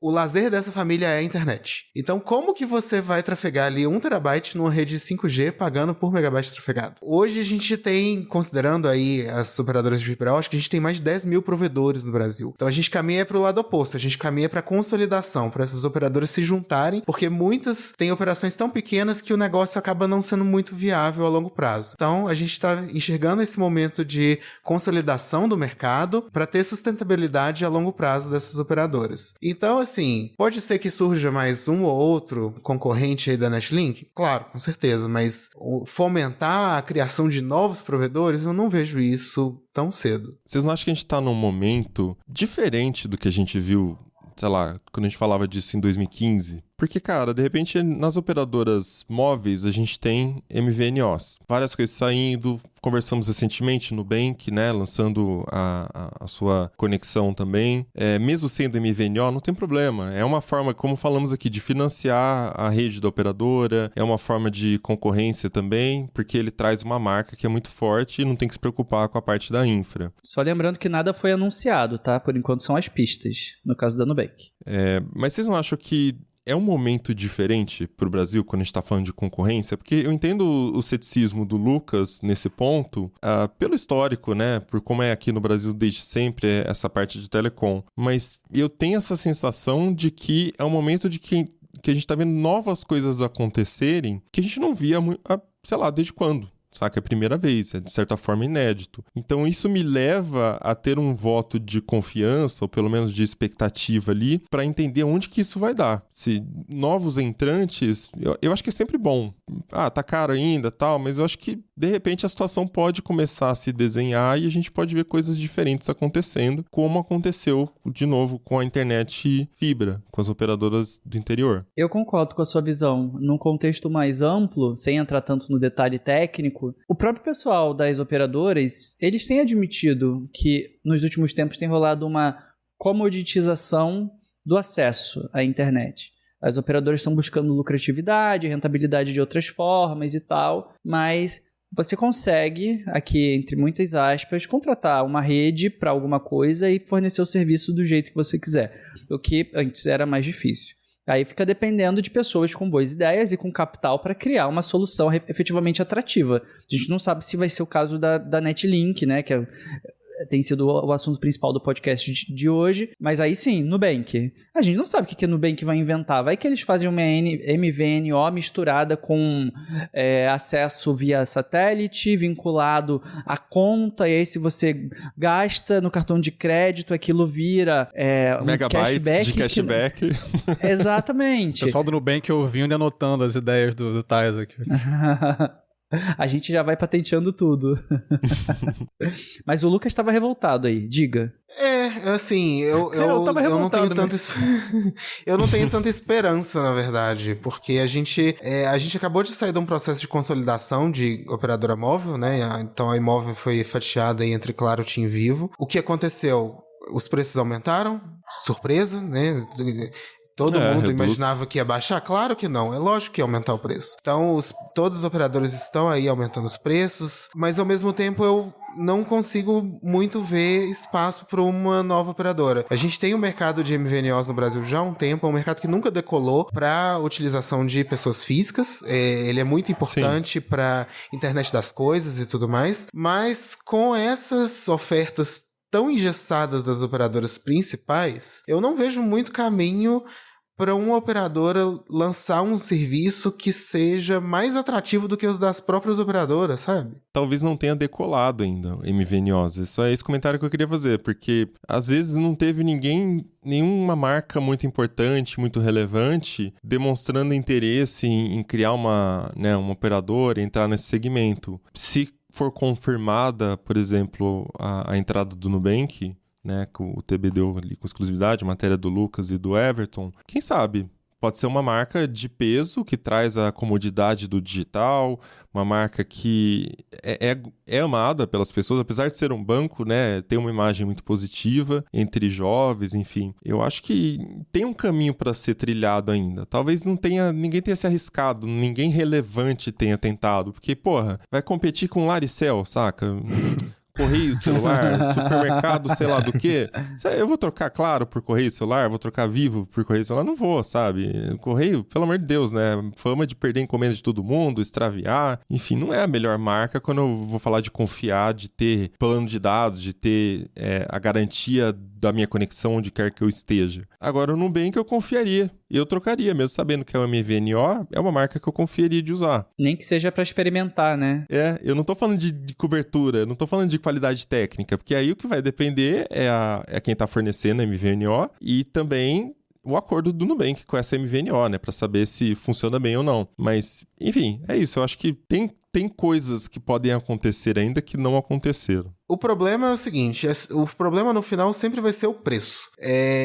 o lazer dessa família é a internet. Então, como que você vai trafegar ali 1 terabyte numa rede 5G pagando por megabyte trafegado? Hoje a gente tem, considerando aí as operadoras de fibra ótica, a gente tem mais de 10 mil provedores no Brasil. Então a gente caminha para o lado oposto, a gente caminha para consolidação, para essas operadoras se juntarem, porque muitas têm operações tão pequenas que o negócio acaba não sendo muito viável a longo prazo. Então a gente está enxergando esse momento de consolidação do mercado para ter sustentabilidade a longo prazo dessas operadoras. Então, assim, pode ser que surja mais um ou outro concorrente aí da Netlink? Claro, com certeza, mas fomentar a criação de novos provedores, eu não vejo isso tão cedo.
Vocês não acham que a gente tá num momento diferente do que a gente viu, sei lá, quando a gente falava disso em 2015? Porque, cara, de repente, nas operadoras móveis, a gente tem MVNOs. Várias coisas saindo. Conversamos recentemente no Nubank, né? Lançando a sua conexão também. Mesmo sendo MVNO, não tem problema. É uma forma, como falamos aqui, de financiar a rede da operadora. É uma forma de concorrência também, porque ele traz uma marca que é muito forte e não tem que se preocupar com a parte da infra.
Só lembrando que nada foi anunciado, tá? Por enquanto são as pistas, no caso da Nubank.
Mas vocês não acham que é um momento diferente para o Brasil quando a gente está falando de concorrência? Porque eu entendo o ceticismo do Lucas nesse ponto, pelo histórico, né? Por como é aqui no Brasil desde sempre essa parte de telecom. Mas eu tenho essa sensação de que é um momento de que a gente está vendo novas coisas acontecerem que a gente não via, sei lá, desde quando? Saca? É a primeira vez, é de certa forma inédito. Então isso me leva a ter um voto de confiança, ou pelo menos de expectativa ali, para entender onde que isso vai dar. Se novos entrantes, eu acho que é sempre bom. Tá caro ainda, tal, mas eu acho que de repente a situação pode começar a se desenhar e a gente pode ver coisas diferentes acontecendo, como aconteceu de novo com a internet fibra, com as operadoras do interior.
Eu concordo com a sua visão. Num contexto mais amplo, sem entrar tanto no detalhe técnico, o próprio pessoal das operadoras, eles têm admitido que nos últimos tempos tem rolado uma comoditização do acesso à internet. As operadoras estão buscando lucratividade, rentabilidade de outras formas e tal, mas você consegue, aqui entre muitas aspas, contratar uma rede para alguma coisa e fornecer o serviço do jeito que você quiser, o que antes era mais difícil. Aí fica dependendo de pessoas com boas ideias e com capital para criar uma solução efetivamente atrativa. A gente não sabe se vai ser o caso da Netlink, né, que tem sido o assunto principal do podcast de hoje, mas aí sim, Nubank. A gente não sabe o que a Nubank vai inventar. Vai que eles fazem uma MVNO misturada com acesso via satélite, vinculado à conta, e aí se você gasta no cartão de crédito, aquilo vira
megabytes de cashback.
Exatamente.
O pessoal do Nubank ouvindo e anotando as ideias do Thais aqui.
A gente já vai patenteando tudo. Mas o Lucas estava revoltado aí, diga.
Assim, eu não tenho eu não tenho tanta esperança, na verdade, porque a gente acabou de sair de um processo de consolidação de operadora móvel, né? Então a Imóvel foi fatiada aí entre Claro, TIM e Vivo. O que aconteceu? Os preços aumentaram, surpresa, né? Todo mundo imaginava que ia baixar? Claro que não, é lógico que ia aumentar o preço. Então, todos os operadores estão aí aumentando os preços, mas ao mesmo tempo eu não consigo muito ver espaço para uma nova operadora. A gente tem um mercado de MVNOs no Brasil já há um tempo, é um mercado que nunca decolou para a utilização de pessoas físicas, ele é muito importante para internet das coisas e tudo mais, mas com essas ofertas tão engessadas das operadoras principais, eu não vejo muito caminho para uma operadora lançar um serviço que seja mais atrativo do que os das próprias operadoras, sabe?
Talvez não tenha decolado ainda MVNOs. Só é esse comentário que eu queria fazer, porque às vezes não teve nenhuma marca muito importante, muito relevante, demonstrando interesse em criar uma operadora, entrar nesse segmento. Se for confirmada, por exemplo, a entrada do Nubank, né, com o TB deu ali com exclusividade, matéria do Lucas e do Everton, quem sabe Pode ser uma marca de peso que traz a comodidade do digital, uma marca que é amada pelas pessoas, apesar de ser um banco, né? Tem uma imagem muito positiva entre jovens, enfim. Eu acho que tem um caminho para ser trilhado ainda. Talvez ninguém tenha se arriscado, ninguém relevante tenha tentado, porque, porra, vai competir com Laricel, saca? Correio celular, supermercado, sei lá do quê. Eu vou trocar, claro, por correio celular, vou trocar Vivo por correio celular, não vou, sabe? Correio, pelo amor de Deus, né? Fama de perder encomenda de todo mundo, extraviar, enfim, não é a melhor marca quando eu vou falar de confiar, de ter plano de dados, de ter a garantia da minha conexão onde quer que eu esteja. Agora, o Nubank eu confiaria. Eu trocaria, mesmo sabendo que é o MVNO, é uma marca que eu confiaria de usar.
Nem que seja pra experimentar, né?
Eu não tô falando de cobertura, não tô falando de qualidade técnica, porque aí o que vai depender é quem tá fornecendo a MVNO e também o acordo do Nubank com essa MVNO, né? Pra saber se funciona bem ou não. Mas, enfim, é isso. Eu acho que tem coisas que podem acontecer ainda que não aconteceram.
O problema é o seguinte, o problema no final sempre vai ser o preço.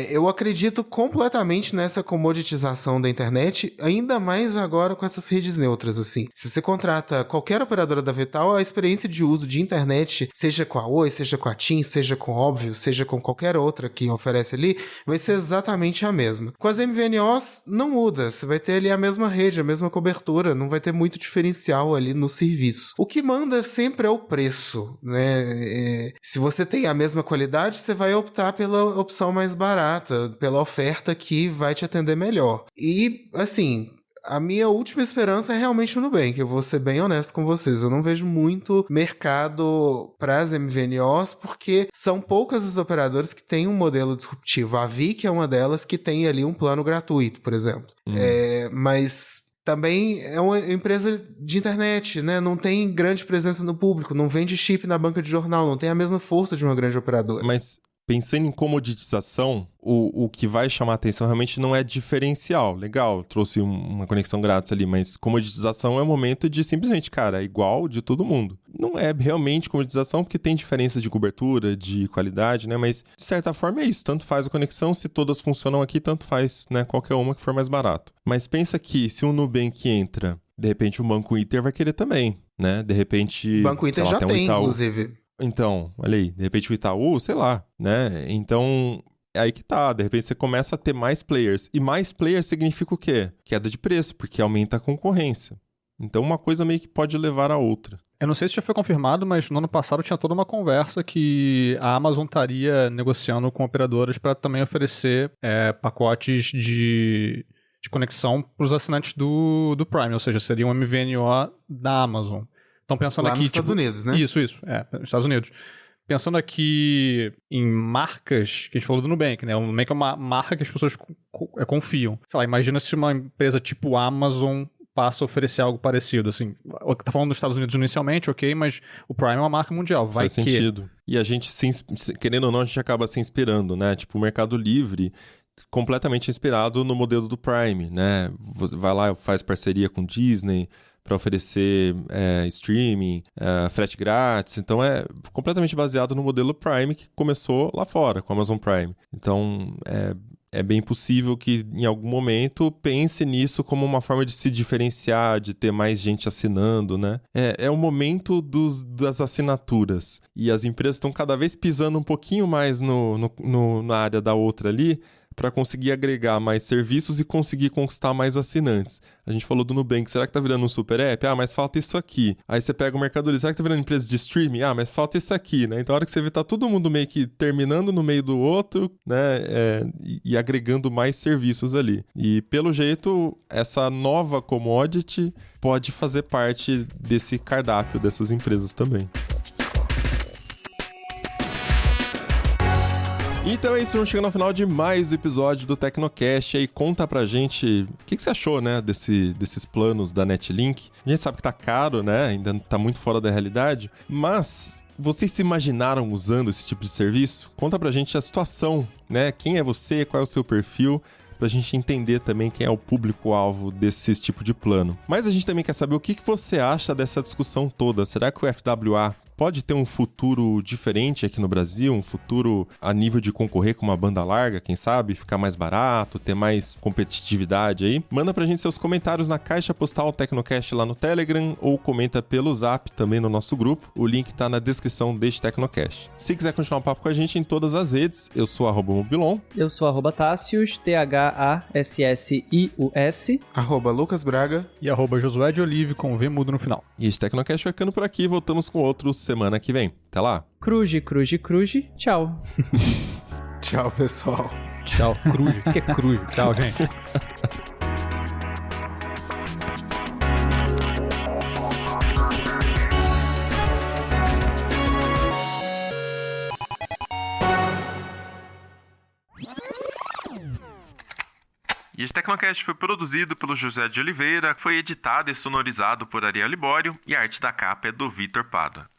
Eu acredito completamente nessa comoditização da internet, ainda mais agora com essas redes neutras, assim. Se você contrata qualquer operadora da Vital, a experiência de uso de internet, seja com a Oi, seja com a TIM, seja com Óbvio, seja com qualquer outra que oferece ali, vai ser exatamente a mesma. Com as MVNOs, não muda. Você vai ter ali a mesma rede, a mesma cobertura, não vai ter muito diferencial ali no serviço. O que manda sempre é o preço, né? Se você tem a mesma qualidade, você vai optar pela opção mais barata, pela oferta que vai te atender melhor. E, assim, a minha última esperança é realmente o Nubank. Eu vou ser bem honesto com vocês. Eu não vejo muito mercado para as MVNOs, porque são poucas as operadoras que têm um modelo disruptivo. A Vic é uma delas que tem ali um plano gratuito, por exemplo. Mas também é uma empresa de internet, né? Não tem grande presença no público, não vende chip na banca de jornal, não tem a mesma força de uma grande operadora.
Mas pensando em comoditização, o que vai chamar a atenção realmente não é diferencial. Legal, trouxe uma conexão grátis ali, mas comoditização é o momento de simplesmente, cara, é igual de todo mundo. Não é realmente comoditização porque tem diferenças de cobertura, de qualidade, né? Mas, de certa forma, é isso. Tanto faz a conexão, se todas funcionam aqui, tanto faz, né? Qualquer uma que for mais barato. Mas pensa que se um Nubank entra, de repente o Banco Inter vai querer também, né? De repente...
O Banco Inter já tem, inclusive.
Então, olha aí, de repente o Itaú, sei lá, né? Então, é aí que tá, de repente você começa a ter mais players. E mais players significa o quê? Queda de preço, porque aumenta a concorrência. Então, uma coisa meio que pode levar a outra.
Eu não sei se já foi confirmado, mas no ano passado tinha toda uma conversa que a Amazon estaria negociando com operadoras para também oferecer pacotes de conexão para os assinantes do Prime, ou seja, seria um MVNO da Amazon. Então, pensando
lá
aqui...
nos Estados Unidos, né?
Isso, nos Estados Unidos. Pensando aqui em marcas, que a gente falou do Nubank, né? O Nubank é uma marca que as pessoas confiam. Sei lá, imagina se uma empresa tipo Amazon passa a oferecer algo parecido, assim. Tá falando dos Estados Unidos inicialmente, ok, mas o Prime é uma marca mundial.
Faz sentido. E a gente, querendo ou não, a gente acaba se inspirando, né? Tipo, o Mercado Livre... completamente inspirado no modelo do Prime, né? Você vai lá, faz parceria com Disney para oferecer streaming, frete grátis. Então, é completamente baseado no modelo Prime que começou lá fora, com a Amazon Prime. Então, é bem possível que em algum momento pense nisso como uma forma de se diferenciar, de ter mais gente assinando, né? É o momento das assinaturas. E as empresas estão cada vez pisando um pouquinho mais na área da outra ali, para conseguir agregar mais serviços e conseguir conquistar mais assinantes. A gente falou do Nubank, será que tá virando um super app? Ah, mas falta isso aqui. Aí você pega o Mercado Livre, será que tá virando empresa de streaming? Ah, mas falta isso aqui, né? Então a hora que você vê, tá todo mundo meio que terminando no meio do outro, né? E agregando mais serviços ali. E pelo jeito, essa nova commodity pode fazer parte desse cardápio dessas empresas também. Então é isso, vamos chegando ao final de mais um episódio do Tecnocast. Aí conta pra gente o que você achou, né, desses planos da Netlink. A gente sabe que tá caro, né, ainda tá muito fora da realidade, mas vocês se imaginaram usando esse tipo de serviço? Conta pra gente a situação, né, quem é você, qual é o seu perfil, pra gente entender também quem é o público-alvo desse tipo de plano. Mas a gente também quer saber o que você acha dessa discussão toda. Será que o FWA pode ter um futuro diferente aqui no Brasil, um futuro a nível de concorrer com uma banda larga, quem sabe, ficar mais barato, ter mais competitividade aí. Manda pra gente seus comentários na caixa postal Tecnocast lá no Telegram ou comenta pelo Zap também no nosso grupo. O link tá na descrição deste Tecnocast. Se quiser continuar um papo com a gente em todas as redes, eu sou @mobilon.
Eu sou @Tassius, THASSIUS.
@Lucas Braga.
E @Josué de Olive com V mudo no final.
E este Tecnocast vai ficando por aqui, voltamos com outro semana que vem. Até lá!
Cruze, cruze, cruze. Tchau.
Tchau, pessoal.
Tchau, Cruz. O que é Cruz? Tchau, gente.
E este Tecnocast foi produzido pelo José de Oliveira, foi editado e sonorizado por Ariel Libório e a arte da capa é do Vitor Pada.